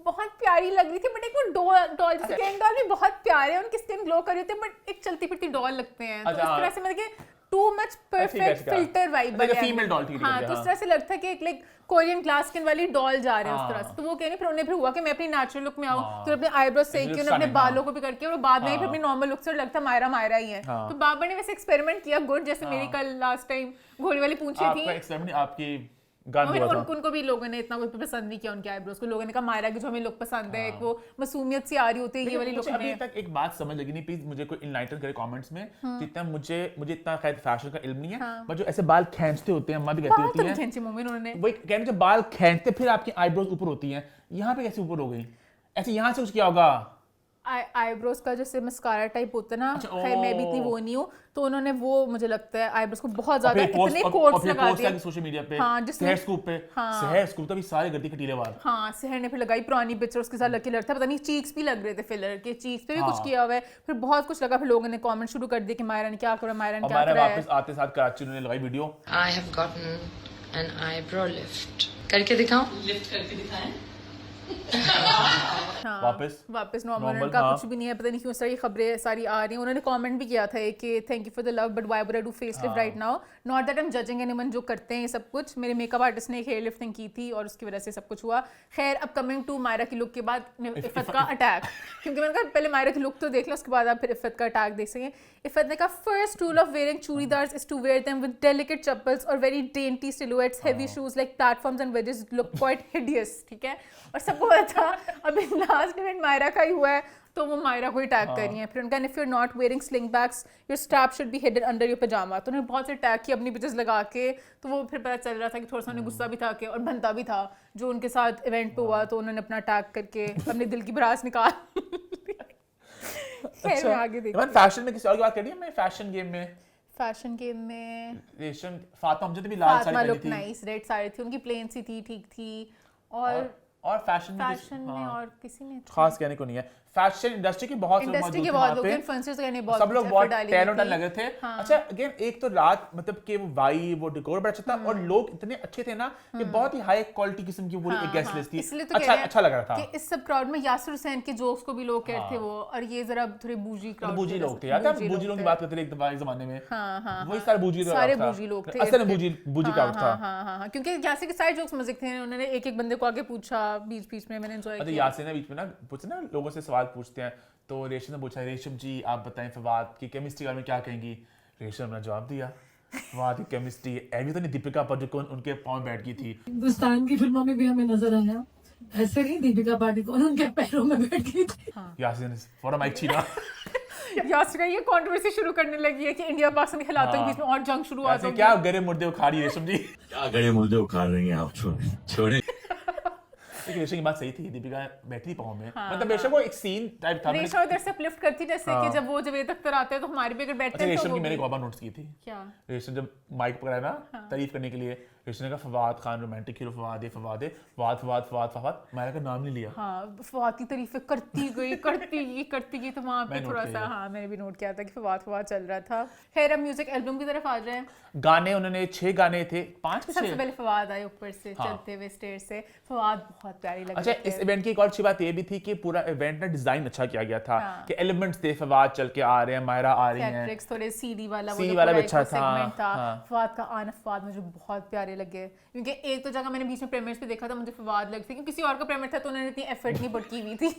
Speaker 2: बहुत प्यारी लग रही थी, बट एक वो डॉल जैसे केन डॉल भी बहुत प्यारे हैं, उनकी स्किन ग्लो कर रही होती है, बट एक चलती फिरती डॉल लगते हैं। तो इस तरह से मतलब कि too much perfect filter vibe
Speaker 1: like a female doll थी,
Speaker 2: हाँ, तो इस तरह से लगता है कि एक लाइक कोरियन ग्लास स्किन वाली डॉल जा रहे हैं उस तरह से। तो वो कह रही, फिर उन्हें फिर हुआ कि मैं अपनी नेचुरल लुक में आऊँ, तो अपने आईब्रोज सही की, उन्हें अपने बालों को भी करके, और बाद में फिर अपनी नॉर्मल लुक से लगता मायरा ही है। तो बाबा ने वैसे एक्सपेरिमेंट किया गुड, जैसे मेरी कल लास्ट टाइम घोड़ी वाली पूंछी थी,
Speaker 1: आपकी गान हुआ था।
Speaker 2: उनको भी लोगों ने इतना कोई पसंद नहीं किया उनके आईब्रोज को। लोगों ने कहा मायरा की जो हमें लुक पसंद है, एक वो मासूमियत सी आ रही होती है ये वाली लुक में।
Speaker 1: अभी तक एक बात समझ लगी नहीं, प्लीज मुझे कोई इनलाइटन करे कमेंट्स में, जितना मुझे इतना खैर फैशन का इल्म नहीं है, बट जो ऐसे बाल खींचते होते हैं, अम्मा भी कहती होती हैं,
Speaker 2: खींचे मुंह में उन्होंने,
Speaker 1: वही कहने जो बाल खींचते फिर आपकी आईब्रोज ऊपर होती हैं, यहाँ पे कैसे ऊपर हो गई? ऐसे यहाँ से कुछ किया होगा?
Speaker 2: आईब्रोज का जैसे मस्कारा टाइप होता है ना, खैर मैं भी इतनी वो नहीं हूँ, तो उन्होंने वो मुझे लगता है आईब्रोज को बहुत ज्यादा इतने कोट्स लगा दिए
Speaker 1: सोशल मीडिया पे,
Speaker 2: हाँ,
Speaker 1: सहर स्कूप पे, सहर स्कूप तो भी सारे गर्दी कटीले बाल।
Speaker 2: हाँ, सहर ने फिर लगाई पुरानी पिक्चर, उसके साथ लकी लड़ता, पता नहीं चीक्स भी लग रहे थे फिलर के, चीक्स पे भी कुछ किया हुआ है, फिर बहुत कुछ लगा। फिर लोगों ने कमेंट शुरू कर दिए कि मायरा ने क्या करा, मायरा ने क्या करा है।
Speaker 1: वापस आते साथ कराची उन्होंने लगाई video,
Speaker 6: I have gotten an eyebrow lift. करके दिखाऊं? लिफ्ट करके दिखाएं?
Speaker 2: वापस नॉर्मल, उनका कुछ भी नहीं है, पता नहीं क्यों सारी खबरें सारी आ रही हैं। उन्होंने कमेंट भी किया था कि thank you for the love but why would I do face lift right now, not that I am judging anyone जो करते हैं ये सब कुछ। मेरे मेकअप आर्टिस्ट ने एक हेयर लिफ्टिंग की थी और उसकी वजह से सब कुछ हुआ। खैर, अब कमिंग टू मायरा की लुक के बाद इफ़त का अटैक, क्योंकि मैंने कहा पहले मायरा की लुक तो देख लो, उसके बाद आप फिर इफ़त का अटैक देख सकें। इफ़त ने कहा first rule of wearing churidars is to wear them with delicate chappals और very dainty silhouettes, heavy shoes like platforms and wedges look quite hideous. ठीक है, और सबको पता अभी लास्ट इवेंट मायरा का ही हुआ है, तो वो मायरा को अटैक कर रही हैं। फिर उनका if you are not wearing sling bags your strap should be hidden under your pyjama, तो उन्होंने बहुत से अटैक किए अपनी पिक्चर्स लगा के। तो वो फिर पता चल रहा था कि थोड़ा सा उन्हें गुस्सा भी था कि और बनता भी था जो उनके साथ इवेंट पे हुआ, तो उन्होंने अपना अटैक करके अपने दिल की भड़ास निकाल खैर मैं आगे देखती
Speaker 1: इवन फैशन में किसी और की बात करी है मैं फैशन गेम में
Speaker 2: फैशन गेम में
Speaker 1: रेशम फातिमा हमसे भी लाल साड़ी
Speaker 2: फातिमा
Speaker 1: पहनी
Speaker 2: लुक
Speaker 1: थी
Speaker 2: नाइस रेड साड़ी थी उनकी प्लेन सी थी ठीक थी और
Speaker 1: फैशन
Speaker 2: फैशन में और किसी में
Speaker 1: खास कहने को नहीं है फैशन इंडस्ट्री के बहुत लोग
Speaker 2: इंडस्ट्री
Speaker 1: मौजूद
Speaker 2: के
Speaker 1: थे
Speaker 2: बहुत
Speaker 1: वहाँ
Speaker 2: लोग
Speaker 1: पे
Speaker 2: इन्फ्लुएंसर्स करने बहुत
Speaker 1: सब लोग
Speaker 2: effort
Speaker 1: बहुत
Speaker 2: डाली
Speaker 1: टैलेंट
Speaker 2: थी।
Speaker 1: लगे थे
Speaker 2: हाँ।
Speaker 1: अच्छा अगेन एक तो रात मतलब कि वो वाइब वो डेकोर बड़ा अच्छा था और लोग इतने अच्छे थे ना कि बहुत ही हाई क्वालिटी किस्म की पूरी एक गेस्ट लिस्ट थी
Speaker 2: इसलिए तो कह
Speaker 1: अच्छा
Speaker 2: रहे हैं
Speaker 1: अच्छा लग रहा था
Speaker 2: कि इस सब क्राउड में यासिर हुसैन के जोक्स को भी लोग कहते थे वो और ये जरा थोड़े बूजी क्राउड
Speaker 1: बूजी लोग थे याद है बूजी लोगों की बात करते थे एक दफा एक जमाने में वही सारे बूजी
Speaker 2: सारे बूजी लोग थे
Speaker 1: असल में बूजी क्राउड था
Speaker 2: हाँ क्योंकि यासिर के सारे जोक्स मजे थे उन्होंने एक एक बंदे को आगे पूछा बीच बीच में मैंने एंजॉय
Speaker 1: अच्छा
Speaker 2: किया
Speaker 1: यासिर ने बीच में ना पूछे ना लोगों से सवाल पूछते हैं तो रेशम ने पूछा रेशम जी आप बताएं फवाद की केमिस्ट्री बारे में क्या कहेंगी रेशम ने जवाब दिया फवाद की केमिस्ट्री ऐवी तो नहीं दीपिका पादुकोण उनके पाँव में बैठ गई थी
Speaker 7: हिंदुस्तान की फिल्मों में भी हमें नजर आया ऐसे नहीं दीपिका पादुकोण उनके पैरों में बैठ गई थी
Speaker 1: यासिर ने फौरन माइक छीना
Speaker 2: यासिर का ये कंट्रोवर्सी शुरू करने लगी है कि इंडिया पाकिस्तान के हालातों के बीच में और जंग शुरू हो
Speaker 1: ऐसे क्या गरे मुर्दे उखाड़ी रेशम जी
Speaker 8: क्या गड़े मुर्दे उखाड़ रही हैं आप छोड़े
Speaker 1: लेकिन रेशम की बात सही थी दीपिका बैठी थी पाँव में मतलब बेशक वो एक सीन टाइप था
Speaker 2: रेशम इधर से अपलिफ्ट करती जैसे कि जब वो जब अख्तर आते हैं तो हमारे भी अगर बैठते
Speaker 1: अच्छा
Speaker 2: हैं तो
Speaker 1: रेशम
Speaker 2: वो
Speaker 1: की मैंने
Speaker 2: भी-
Speaker 1: एक और बात नोटिस की थी
Speaker 2: क्या
Speaker 1: रेशम जब माइक पकड़ा ना तारीफ करने के लिए रेशम ने कहा फवाद खान रोमांटिक हीरो फवाद है फवाद मायरा का नाम नहीं लिया
Speaker 2: हाँ फवाद की तारीफें करती गई तो वहाँ पे
Speaker 1: मैं नोट
Speaker 2: थोड़ा
Speaker 1: किया
Speaker 2: सा हाँ मैंने भी नोट किया था कि फवाद चल रहा था खैर अब म्यूजिक एल्बम की तरफ आ जाए
Speaker 1: गाने उन्होंने 6 गाने थे 5
Speaker 2: सबसे पहले फवाद आए ऊपर से चलते हुए स्टेज से फवाद बहुत प्यारी लगी
Speaker 1: अच्छा इस इवेंट की एक और अच्छी बात ये भी थी कि पूरा इवेंट ना डिजाइन अच्छा किया गया था कि एलिमेंट्स थे फवाद चल के आ रहे हैं मायरा आ रही हैं
Speaker 2: कैटरिक्स थोड़े सीडी वाला वो
Speaker 1: CD
Speaker 2: जो
Speaker 1: वाला भी
Speaker 2: पूरा
Speaker 1: अच्छा
Speaker 2: एक segment
Speaker 1: था,
Speaker 2: था
Speaker 1: हाँ।
Speaker 2: फवाद का आना फवाद मुझे बहुत प्यारे लगे क्योंकि एक तो जगह मैंने बीच में प्रीमियर्स पे देखा था मुझे फवाद लग थी क्योंकि किसी और का प्रीमियर था तो उन्होंने इतनी एफर्ट नहीं बट की हुई थी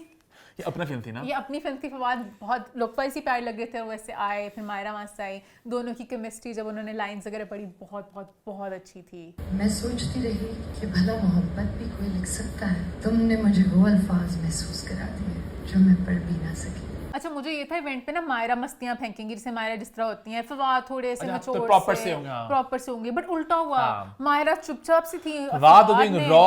Speaker 1: ये अपना फिल्म थी ना
Speaker 2: ये अपनी फिल्म थी फवाद बहुत लुक वाइज ही प्यारे लग रहे थे वैसे आए फिर मायरा वहाँ से आई दोनों की केमिस्ट्री जब उन्होंने लाइंस वगैरह पढ़ी बहुत बहुत बहुत अच्छी थी
Speaker 6: मैं सोचती रही कि भला मोहब्बत भी कोई लिख सकता है तुमने मुझे वो अल्फाज महसूस करा दिए जो मैं पढ़ भी ना सकी
Speaker 2: अच्छा मुझे ये था इवेंट पे ना मायरा मस्तियां फेंकेंगी जैसे मायरा जिस तरह होती हैं फवाद थोड़े से
Speaker 1: अच्छा,
Speaker 2: मचोर
Speaker 1: तो proper से होंगे, हाँ।
Speaker 2: प्रॉपर से होंगे बट उल्टा हुआ
Speaker 1: हाँ।
Speaker 2: मायरा चुपचाप सी थी
Speaker 1: फवाद
Speaker 2: फवाद
Speaker 1: बीइंग
Speaker 2: ने-
Speaker 1: रॉ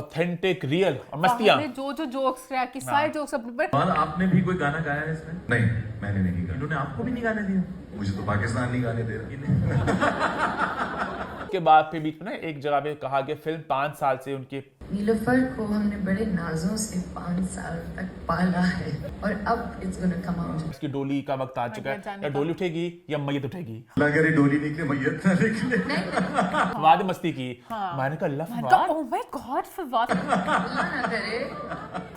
Speaker 1: ऑथेंटिक रियल और मस्तियां
Speaker 2: फवाद ने जो जोक्स क्रैक की सारे जोक्स अपने पर
Speaker 8: और आपने भी कोई गाना गाया है इसमें
Speaker 9: नहीं मैंने नहीं गाया
Speaker 8: इन्होंने आपको भी नहीं गाने दिया
Speaker 9: मुझे तो पाकिस्तान नहीं गाने दे रहा
Speaker 1: के बाद फिर बीच में ना एक जगह पे कहा कि फिल्म 5 साल से उनके
Speaker 6: नीलोफर को हमने बड़े नाजों से 5 साल तक पाला है और अब इट्स गोना कम आउट
Speaker 1: उसकी डोली का वक्त आ चुका है
Speaker 2: जाने
Speaker 1: या
Speaker 2: का।
Speaker 1: डोली उठेगी या मैयत उठेगी
Speaker 9: अल्लाह करे डोली निकले मैयत ना निकले
Speaker 1: फवाद ने मस्ती की मैंने कहा Allah Fawad
Speaker 2: oh my God Fawad
Speaker 6: Allah ना करे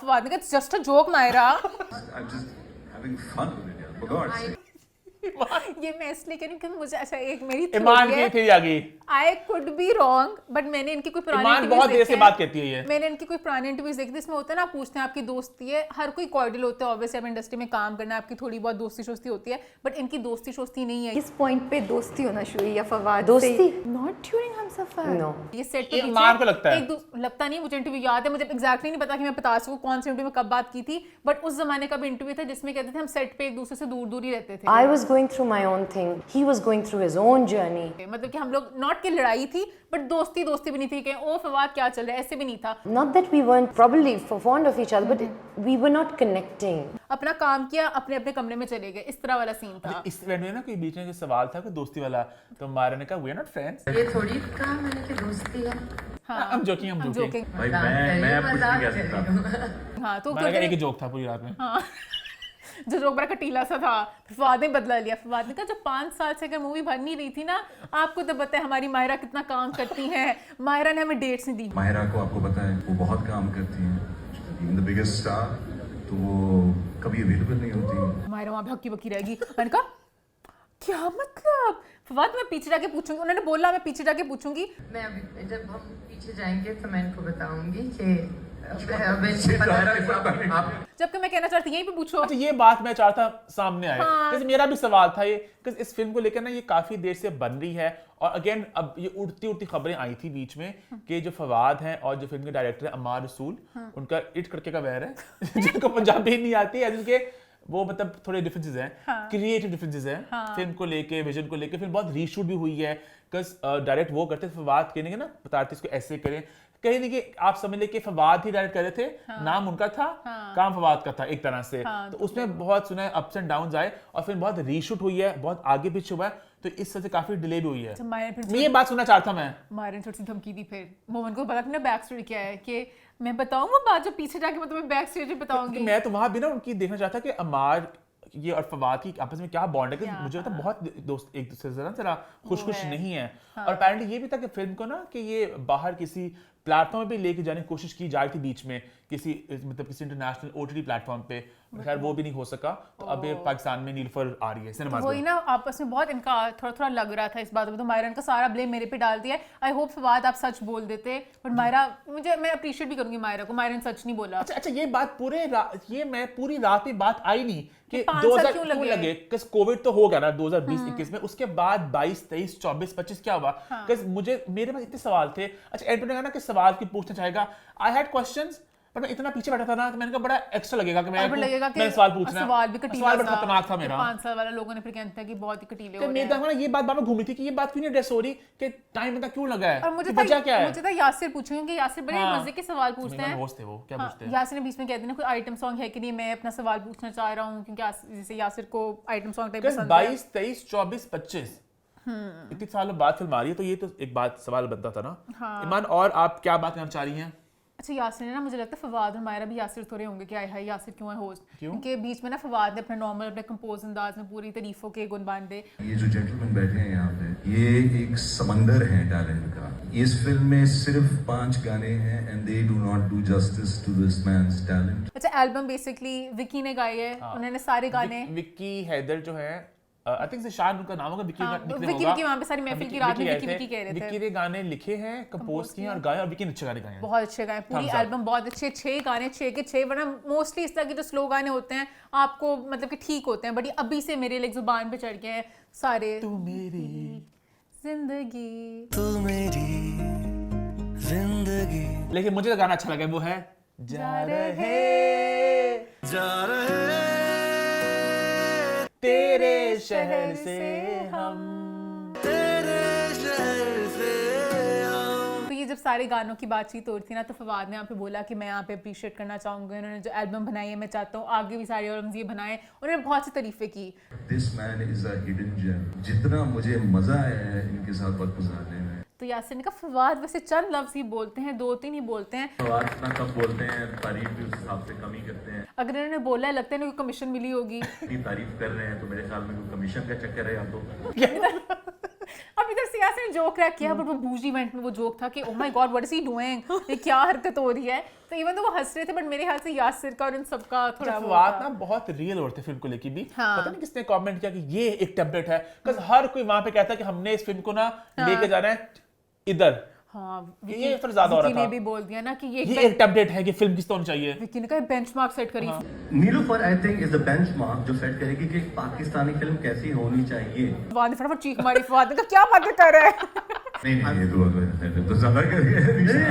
Speaker 2: फवाद ने कहा just a joke Myra
Speaker 9: I'm just having fun with it, for God's sake.
Speaker 2: ये मैं इसलिए कह रही हूँ कि मुझे अच्छा एक मेरी
Speaker 1: ईमान की थी आ गई
Speaker 2: आई कुड बी रॉन्ग बट मैंने इनकी कोई पुरानी
Speaker 1: ईमान
Speaker 2: interviews
Speaker 1: बहुत देर
Speaker 2: देखे
Speaker 1: से
Speaker 2: हैं।
Speaker 1: बात कहती है ये
Speaker 2: मैंने इनकी कोई पुरानी इंटरव्यूज देखी थी इसमें होता है ना आप पूछते हैं आपकी दोस्ती है हर कोई कॉर्डियल होता है ऑब्वियसली आप इंडस्ट्री में काम करना है आपकी थोड़ी बहुत दोस्ती शोस्ती होती है बट इनकी दोस्ती शोस्ती नहीं है
Speaker 10: किस पॉइंट पे दोस्ती होना शुरू हुई या फवाद
Speaker 6: दोस्ती?
Speaker 10: नॉट ड्यूरिंग हम सफर नो
Speaker 2: ये सेट
Speaker 1: ये ईमान को लगता है।
Speaker 2: लगता नहीं मुझे इंटरव्यू याद है मुझे एग्जैक्टली नहीं पता कि मैं बता सकूं कौन से इंटरव्यू में कब बात की थी बट उस जमाने का भी इंटरव्यू था जिसमें कहते थे हम सेट पे एक दूसरे से दूर दूर ही रहते थे
Speaker 10: I was going through my own thing he was going through his own journey
Speaker 2: मतलब कि हम लोग नॉट की लड़ाई थी बट दोस्ती भी नहीं थी कि ओ फवाद क्या चल रहा है ऐसे भी नहीं था
Speaker 10: not that we weren't probably fond of each other but we were not connecting
Speaker 2: अपना काम किया अपने अपने कमरे में चले गए इस तरह वाला सीन था
Speaker 1: इस इवेंट में ना कोई बीच में जो सवाल था कोई दोस्ती वाला तो मायरा ने कहा वी आर नॉट फ्रेंड्स
Speaker 6: ये थोड़ी कहा मैंने कि दोस्ती है
Speaker 1: हम जोकिंग
Speaker 2: जोकिंग
Speaker 8: भाई मैं कुछ नहीं कह सकता
Speaker 2: हाँ तो
Speaker 1: मैंने कहा एक ही जोक था पूरी रात में
Speaker 2: हाँ जो जोक बड़ा कटीला सा था फवाद ने बदला लिया फवाद ने कहा जब 5 साल से अगर मूवी बन नहीं रही थी ना आपको तो पता है हमारी मायरा कितना काम करती है मायरा ने हमें डेट्स नहीं दी
Speaker 9: माहिरा को आपको पता है वो बहुत काम करती हैं द बिगेस्ट स्टार तो वो कभी अवेलेबल नहीं होती
Speaker 2: मायरा वहाँ भक्की बक्की रहेगी मैंने कहा क्या मतलब फवाद मैं पीछे जाके पूछूंगी उन्होंने बोला मैं पीछे जाके पूछूंगी
Speaker 6: मैं अभी जब हम पीछे जाएंगे तो मैं इनको बताऊंगी कि
Speaker 2: जबकि मैं कहना चाहती यहीं पे पूछो
Speaker 1: अच्छा ये बात मैं चाहता सामने आए
Speaker 2: हाँ।
Speaker 1: जैसे मेरा भी सवाल था ये कि इस फिल्म को लेकर ना ये काफी देर से बन रही है और अगेन अब ये उड़ती उड़ती खबरें आई थी बीच में कि जो फवाद हैं और जो फिल्म के डायरेक्टर है अम्मार रसूल उनका इट करके का वैर है जिनको पंजाबी नहीं आती है जिनके वो मतलब थोड़े डिफरेंसेस हैं क्रिएटिव डिफरेंसेस हैं फिल्म को लेके विजन को लेके फिल्म बहुत रीशूट भी हुई है बिकॉज डायरेक्ट वो करते फवाद कहने के ना बताते इसको ऐसे करें कहीं ना कहीं आप समझ ले कि फवाद ही डायरेक्ट कर रहे थे, नाम उनका था, काम फवाद का था एक तरह से। तो उसमें बहुत सुना है अप्स एंड डाउन्स आए और फिर बहुत रीशूट हुई है, बहुत आगे पीछे हुआ है, तो इस वजह से काफी डिले भी हुई है। मैं ये बात सुनना चाहता मैं
Speaker 2: मायरा ने थोड़ी सी धमकी दी, फिर मोमन को पता था ना बैक स्टोरी क्या है, कि मैं बताऊं वो बात जो पीछे जाके मैं तुम्हें बैक स्टोरी बताऊंगी।
Speaker 1: मैं तो वहां भी ना उनकी देखना चाहता कि अमार ये और फवाद की आपस में क्या बॉन्ड है, कि मुझे लगता है बहुत दोस्त एक दूसरे से जरा खुश नहीं है। और अपेरेंटली ये भी था कि फिल्म को ना कि ये बाहर किसी प्लेटफॉर्म पे लेके जाने की कोशिश की जा रही थी बीच में, किसी इंटरनेशनल ओटीटी प्लेटफॉर्म पे, खैर वो भी नहीं हो सका। तो अब ये पाकिस्तान में नीलफर आ रही है सिनेमा में।
Speaker 2: वही ना आपस में बहुत इनका थोड़ा लग रहा था इस बात में, तो मायरा का सारा ब्लेम मेरे पे डाल दिया। आई होप फवाद आप सच बोल देते, बट मायरा मैं अप्रिशिएट भी करूंगी मायरा को, मायरा ने सच नहीं बोला।
Speaker 1: अच्छा ये बात मैं पूरी रात में बात आई नहीं कि
Speaker 2: 2000
Speaker 1: क्यों लगे, किस कोविड तो हो गया ना 2020-21 में, उसके बाद 22, 23, 24, 25 क्या हुआ? मेरे पास इतने सवाल थे। अच्छा एंटो ने कहा ना कि सवाल की पूछना चाहेगा, आई हैड क्वेश्चंस, पर मैं इतना पीछे बैठा था ना, तो मैंने कहा बड़ा एक्स्ट्रा लगेगा कि मैं सवाल पूछना,
Speaker 2: सवाल भी कटीला
Speaker 1: बड़ा खतरनाक था मेरा।
Speaker 2: 5 साल वाला लोगों ने फिर कहते हैं कि बहुत ही कटीले हो
Speaker 1: रहे हैं। ये बात घूम रही थी कि ये बात क्यों नहीं एड्रेस हो रही, कि टाइम इतना क्यों लगा है,
Speaker 2: और मुझे
Speaker 1: बचा क्या है?
Speaker 2: मुझे था यासिर पूछेंगे कि यासिर बड़े मजे के सवाल पूछते हैं।
Speaker 1: होस्ट थे वो, क्या पूछते हैं?
Speaker 2: यासिर ने बीच में कहते हैं कोई आइटम सॉन्ग है कि नहीं, मैं अपना सवाल पूछना चाह रहा हूं, क्योंकि जैसे यासिर को आइटम सॉन्ग टाइप पसंद है।
Speaker 1: 22, 23, 24, 25 इतने सालों बाद फिल्म आ रही है, तो ये तो एक बात सवाल बनता था ना। ईमान, और आप क्या बात करना चाह रही हैं?
Speaker 2: अच्छा यासिर ने ना, मुझे लगता है फवाद और मायरा भी यासिर थोड़े होंगे कि हाय यासिर क्यों है होस्ट, क्योंकि बीच में ना फवाद ने अपने नॉर्मल अपने कंपोज अंदाज में पूरी तारीफों के गुण बांध दे।
Speaker 9: ये जो जेंटलमैन बैठे हैं यहाँ पे, ये एक समंदर है टैलेंट का। इस फिल्म में सिर्फ 5 गाने हैं and they do not do justice to this man's talent.
Speaker 2: अच्छा एल्बम बेसिकली विकी ने गाई है, उन्होंने सारे गाने,
Speaker 1: विक्की हैदर जो है, आई थिंक से शायद उनका नाम होगा, विक्की
Speaker 2: वहां पे सारी महफिल की रात में विक्की कह रहे थे।
Speaker 1: विक्की ने गाने लिखे हैं, कंपोज किए और गाए, और विक्की ने अच्छे गाने गाए हैं,
Speaker 2: बहुत अच्छे गाए, पूरी एल्बम बहुत अच्छे, 6 गाने 6 के 6, वरना मोस्टली इस तरह के जो स्लो गाने होते हैं आपको मतलब कि ठीक होते हैं, बट अभी से मेरे लिए जुबान पे चढ़ गए हैं सारे।
Speaker 1: तू मेरी
Speaker 2: जिंदगी,
Speaker 3: तू मेरी जिंदगी,
Speaker 1: लेकिन मुझे जो गाना अच्छा लगा वो है जा रहे तेरे शहर से हम,
Speaker 3: तेरे शहर से हम।
Speaker 2: तो ये जब सारे गानों की बातचीत हो रही थी ना, तो फवाद ने यहाँ पे बोला कि मैं यहाँ पे अप्रिशिएट करना चाहूंगा, उन्होंने जो एल्बम बनाई है मैं चाहता हूँ आगे भी सारे एल्बम्स ये बनाएं, उन्होंने बहुत सी तारीफें की।
Speaker 9: This man is a hidden gem. जितना मुझे मजा आया है इनके साथ वक्त गुजारने में।
Speaker 2: तो यासिर ने कहा फवाद वैसे चंद लफ्ज ही बोलते हैं, 2-3 ही बोलते हैं।
Speaker 8: फवाद इतना कम बोलते हैं, तारीफ भी उस हिसाब से कम ही करते हैं।
Speaker 2: अगर इन्होंने बोला है लगता है इन्हें कोई कमीशन मिली होगी।
Speaker 8: इतनी तारीफ कर रहे हैं तो मेरे ख्याल में कोई कमीशन का चक्कर है या तो।
Speaker 2: अब इधर से यासिर ने जोक क्रैक किया, बट वो बूजी इवेंट में वो जोक था कि ओह my God what is he doing, ये क्या हरकत हो रही है। तो इवन तो वो हंस रहे थे, बट मेरे ख्याल से यासिर का और इन सबका थोड़ा
Speaker 1: फवाद ना बहुत रियल होते फिल्म को लेके भी। पता नहीं किसने कमेंट किया कि ये एक टेम्पलेट है, बिकॉज़ हर कोई वहां पे कहता है कि हमने इस फिल्म को ना लेके जाना है इधर। ये फिर ज्यादा हो रहा था।
Speaker 2: विकी ने भी बोल दिया ना कि ये
Speaker 1: एक टेम्पलेट है कि फिल्म किस तरह होनी चाहिए।
Speaker 2: विकी ने कहा बेंचमार्क सेट करी।
Speaker 9: Nilufar I think is the benchmark जो सेट करेगी कि पाकिस्तानी फिल्म कैसी होनी चाहिए।
Speaker 2: फवाद ने फटाफट चीख मारी, फवाद ने कहा क्या बातें कर रहा है।
Speaker 9: नहीं तो ज्यादा कर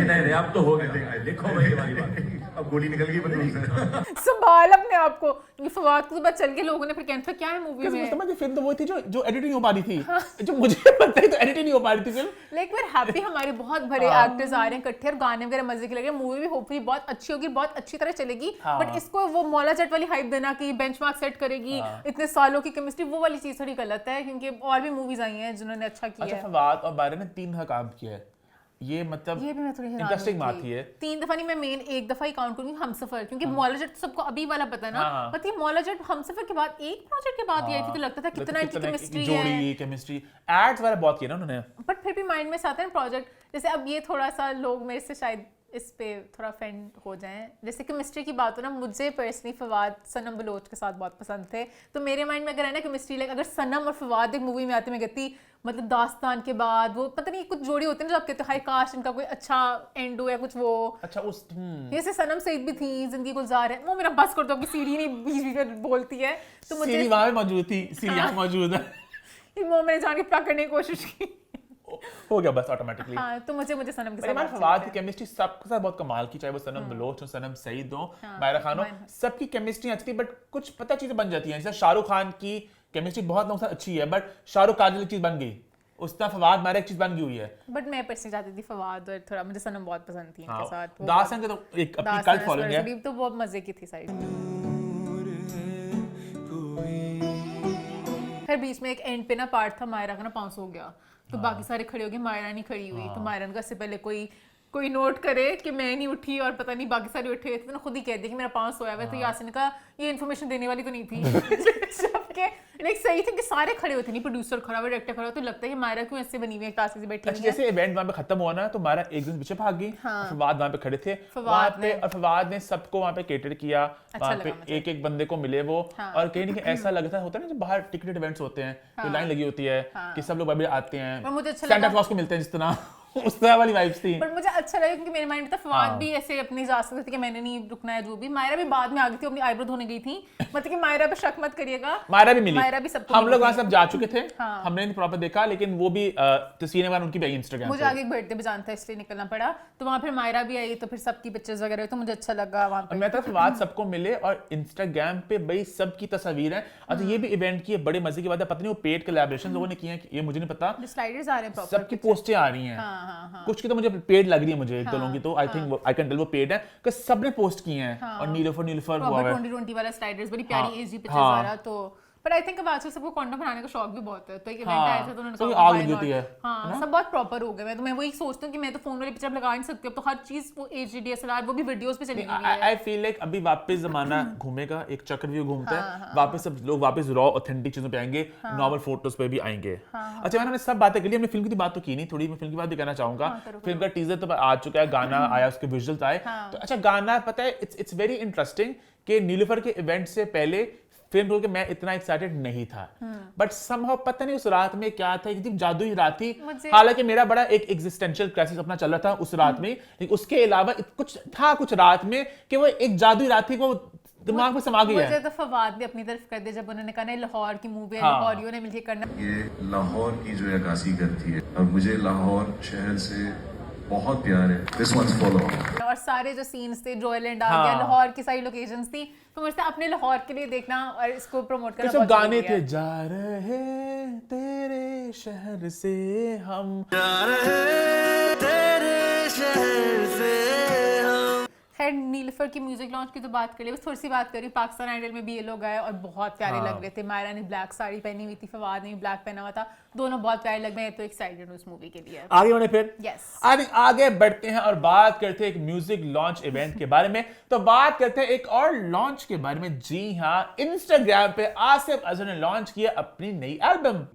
Speaker 8: नहीं अब तो हो गया, देखो भाई वाली बात,
Speaker 9: अब गोली निकल गई बंदूक से।
Speaker 2: संभाल अपने आप को। ये फवाद को तो बस चल के लोगों ने फिर कहना क्या है मूवी में।
Speaker 1: समझ फिल्म तो वो थी जो एडिट नहीं हो पा रही थी, जो मुझे पता है तो एडिट नहीं हो पा रही थी फिल्म।
Speaker 2: लेकिन फिर हैप्पी हमारे बहुत भरे एक्टर्स आ रहे हैं इकट्ठे और गाने वगैरह मजे के लगे, मूवी भी होपफुली बहुत अच्छी होगी, बहुत अच्छी तरह चलेगी। बट इसको वो मौला जट वाली हाइप देना कि बेंचमार्क सेट करेगी, इतने सालों की केमिस्ट्री, वो वाली चीज थोड़ी गलत है, क्योंकि और भी मूवीज आई हैं जिन्होंने अच्छा किया है।
Speaker 1: फवाद और बायरन ने 3 का काम किया है, ये मतलब
Speaker 2: ये भी मैं थोड़ी
Speaker 1: इंटरेस्टिंग बात ही है।
Speaker 2: 3 दफा नहीं, मैं मेन एक दफा ही काउंट करूंगी हमसफर, क्योंकि मौला जट सबको अभी वाला पता है ना, बट ये मौला जट हमसफर के बाद एक प्रोजेक्ट के बाद ही आई थी, तो लगता था कितना इनकी केमिस्ट्री है,
Speaker 1: जोड़ी केमिस्ट्री, एड्स वगैरह बहुत किए ना उन्होंने।
Speaker 2: बट फिर भी माइंड में आता है प्रोजेक्ट, जैसे अब ये थोड़ा सा लोग मेरे से शायद इस पे थोड़ा ऑफेंड हो जाएं, जैसे केमिस्ट्री की बात हो ना, मुझे पर्सनली फवाद सनम बलोच के साथ बहुत पसंद थे, तो मेरे माइंड में अगर है ना केमिस्ट्री, लाइक अगर सनम और फवाद एक मूवी में आते, मैं कहती मतलब दास्तान के बाद वो पता नहीं कुछ जोड़ी होते हैं जो आप कहते हो हाय काश इनका कोई अच्छा एंड हो या कुछ वो अच्छा उस जैसे सनम सईद भी थी, जिंदगी गुलजार है, वो मेरा बस कर दो कि सीरी नहीं बीच बीच में बोलती है, तो मुझे
Speaker 1: सीरी वहां पे मौजूद थी, सीरी यहां मौजूद है,
Speaker 2: वो मैंने जान के प्यार करने की कोशिश की,
Speaker 1: हो गया बस ऑटोमेटिकली।
Speaker 2: हाँ, तो मुझे सनम के
Speaker 1: साथ फवाद की केमिस्ट्री सबके साथ बहुत कमाल की, चाहे वो सनम बलोच हो, सनम सईद हो, मायरा खान हो, सबकी केमिस्ट्री अच्छी थी, बट कुछ पता चीजें बन जाती हैं। जैसे शाहरुख खान की केमिस्ट्री बहुत लोगों के साथ अच्छी है, बट शाहरुख काजल की चीज बन गई, उस तरह फवाद मायरा एक चीज बन गई हुई है।
Speaker 2: बट मैं पर्सनली चाहती थी फवाद और थोड़ा मुझे सनम बहुत पसंद थी इनके साथ। वो
Speaker 1: दासन के तो एक अपनी
Speaker 2: दासन
Speaker 1: कल्ट फॉलोइंग है।
Speaker 2: स्पेशली तो बहुत मजे की थी साइड। फिर बीच में एक एंड पे ना पार्ट था मायरा का ना 500 हो गया तो बाकी सारे खड़े हो गए, मायरा नहीं खड़ी हुई। तो मायरा ने कहा इससे पहले कोई नोट करे कि मैं नहीं उठी और पता नहीं बाकी सारे उठे हुए थे, तो खुद ही कह दिया कि मेरा 500 आया हुआ है। तो यासिन ने कहा ये इन्फॉर्मेशन देने वाली तो नहीं थी। सबके लाइक सही थे कि सारे खड़े होते नहीं, प्रोड्यूसर खड़ा हुआ, डायरेक्टर खड़ा हुआ, तो लगता है कि मायरा क्यों ऐसे बनी हुई है तासी से बैठी हुई है।
Speaker 1: जैसे इवेंट वहां पे खत्म हुआ ना तो मायरा एक दिन पीछे भाग गई। फवाद वहां पे खड़े थे वहां पे और फवाद ने सबको वहां पे केटर किया। वहां पे एक एक बंदे को मिले वो और कहीं ना कहीं ऐसा लगता होता है ना जब बाहर टिकटेड इवेंट्स होते हैं तो लाइन लगी होती है कि सब लोग अभी आते हैं,
Speaker 2: मुझे अच्छा
Speaker 1: सेंटा क्लॉज को मिलते हैं जिस तरह उस तरह वाली वाइब्स थी।
Speaker 2: पर मुझे अच्छा लगा क्योंकि मेरे माइंड में था फवाद भी ऐसे अपनी इजाजत थी कि मैंने नहीं रुकना है जो भी। मायरा भी बाद में आ गई थी, अपनी आईब्रो धोने गई थी। मतलब कि मायरा पे शक मत करिएगा,
Speaker 1: मायरा भी मिली,
Speaker 2: मायरा भी सबको
Speaker 1: हम लोग वहां सब जा चुके थे। हमने नहीं प्रॉपर देखा लेकिन वो भी तस्वीरें वहां उनकी भी आई इंस्टाग्राम पे।
Speaker 2: मुझे आगे एक बर्थडे पे जाना था इसलिए निकलना पड़ा, तो वहां फिर मायरा भी आई तो फिर सबकी पिक्चर्स वगैरह, तो मुझे अच्छा लगा वहां पे।
Speaker 1: मैं तो फवाद सबको मिले और इंस्टाग्राम पे भाई सबकी तस्वीरें हैं। अच्छा ये भी इवेंट की है, बड़े मजे की बात है, पता नहीं वो पेड कोलैबोरेशन लोगों ने किए हैं ये मुझे नहीं पता।
Speaker 2: स्लाइडर्स आ रहे हैं प्रॉपर,
Speaker 1: सबकी पोस्टें आ रही हैं। कुछ की तो मुझे पेड लग रही है, मुझे एक दो लोगों की तो I think I can tell वो पेड है कि सबने पोस्ट किए हैं। और नीलोफर हुआ है
Speaker 2: 2020 वाला स्लाइडर्स, बड़ी प्यारी एजी पिक्चर्स आ रहा। तो पर आई थिंक अब आजकल सबको कंटेंट बनाने का शौक भी बहुत है, तो एक इवेंट आया था तो उन्होंने कहा
Speaker 1: आग लगी होती है।
Speaker 2: हाँ सब बहुत प्रॉपर हो गए। मैं तो मैं वही सोचती हूँ कि मैं तो फोन वाली पिक्चर लगा नहीं सकती, अब तो हर चीज वो एचडी डीएसएलआर वो भी वीडियोस पे चली गई है।
Speaker 1: आई फील लाइक अभी वापस जमाना घूमेगा, एक चक्रव्यूह घूमता है वापस, सब लोग वापस रॉ ऑथेंटिक चीजों पे आएंगे, नॉर्मल फोटोज पे भी आएंगे। अच्छा मैंने सब बातें कर ली, हमने फिल्म की बात तो की नहीं, थोड़ी मैं फिल्म की बात भी करना चाहूंगा। फिल्म का टीजर तो आ चुका है, गाना आया, उसके विजुअल्स आए। तो अच्छा गाना पता है इट्स वेरी इंटरेस्टिंग कि नीलोफर के इवेंट से पहले फिल्म को कि मैं इतना एक्साइटेड नहीं था, बट समहाउ पता नहीं उस रात में क्या था, एकदम जादुई रात थी। हालांकि मेरा बड़ा एक एग्जिस्टेंशियल क्राइसिस अपना चल रहा था उस रात में, लेकिन उसके अलावा कुछ था कुछ रात में कि वो एक जादुई रात थी, वो दिमाग में समा गई है।
Speaker 2: मुझे तो फवाद ने अपनी तरफ कर दिया जब उन्होंने कहा ना लाहौर की मूवी है, लाहौरियों ने मिलकर करना।
Speaker 9: ये लाहौर की जो अक्कासी करती है और मुझे लाहौर शहर से बहुत प्यार है। दिस वंस फॉलो
Speaker 2: और सारे जो सीन्स थे, जॉयलैंड आ गया, लाहौर की सारी लोकेशंस थी, तो मुझे अपने लाहौर के लिए देखना और इसको प्रमोट करना बहुत
Speaker 1: गाने
Speaker 2: जरूरी है।
Speaker 1: थे जा रहे तेरे शहर से हम,
Speaker 3: जा रहे तेरे शहर से हम।
Speaker 2: खैर नीलफर की म्यूजिक लॉन्च की तो बात कर ली, बस थोड़ी सी बात करी। पाकिस्तान आइडल में भी ये लोग आए और बहुत प्यारे लग रहे थे। मायरा ने ब्लैक साड़ी पहनी हुई थी, फवाद ने भी ब्लैक पहना हुआ था, दोनों बहुत प्यारे लग रहे हैं। तो एक्साइटेड हूँ इस मूवी के लिए।
Speaker 1: आगे होने फिर
Speaker 2: यस
Speaker 1: आगे बढ़ते हैं और बात करते हैं एक म्यूजिक लॉन्च इवेंट के बारे में। तो बात करते हैं एक और लॉन्च के बारे में। जी हाँ, इंस्टाग्राम पे आसिफ अजहर ने लॉन्च किया अपनी नई एल्बम।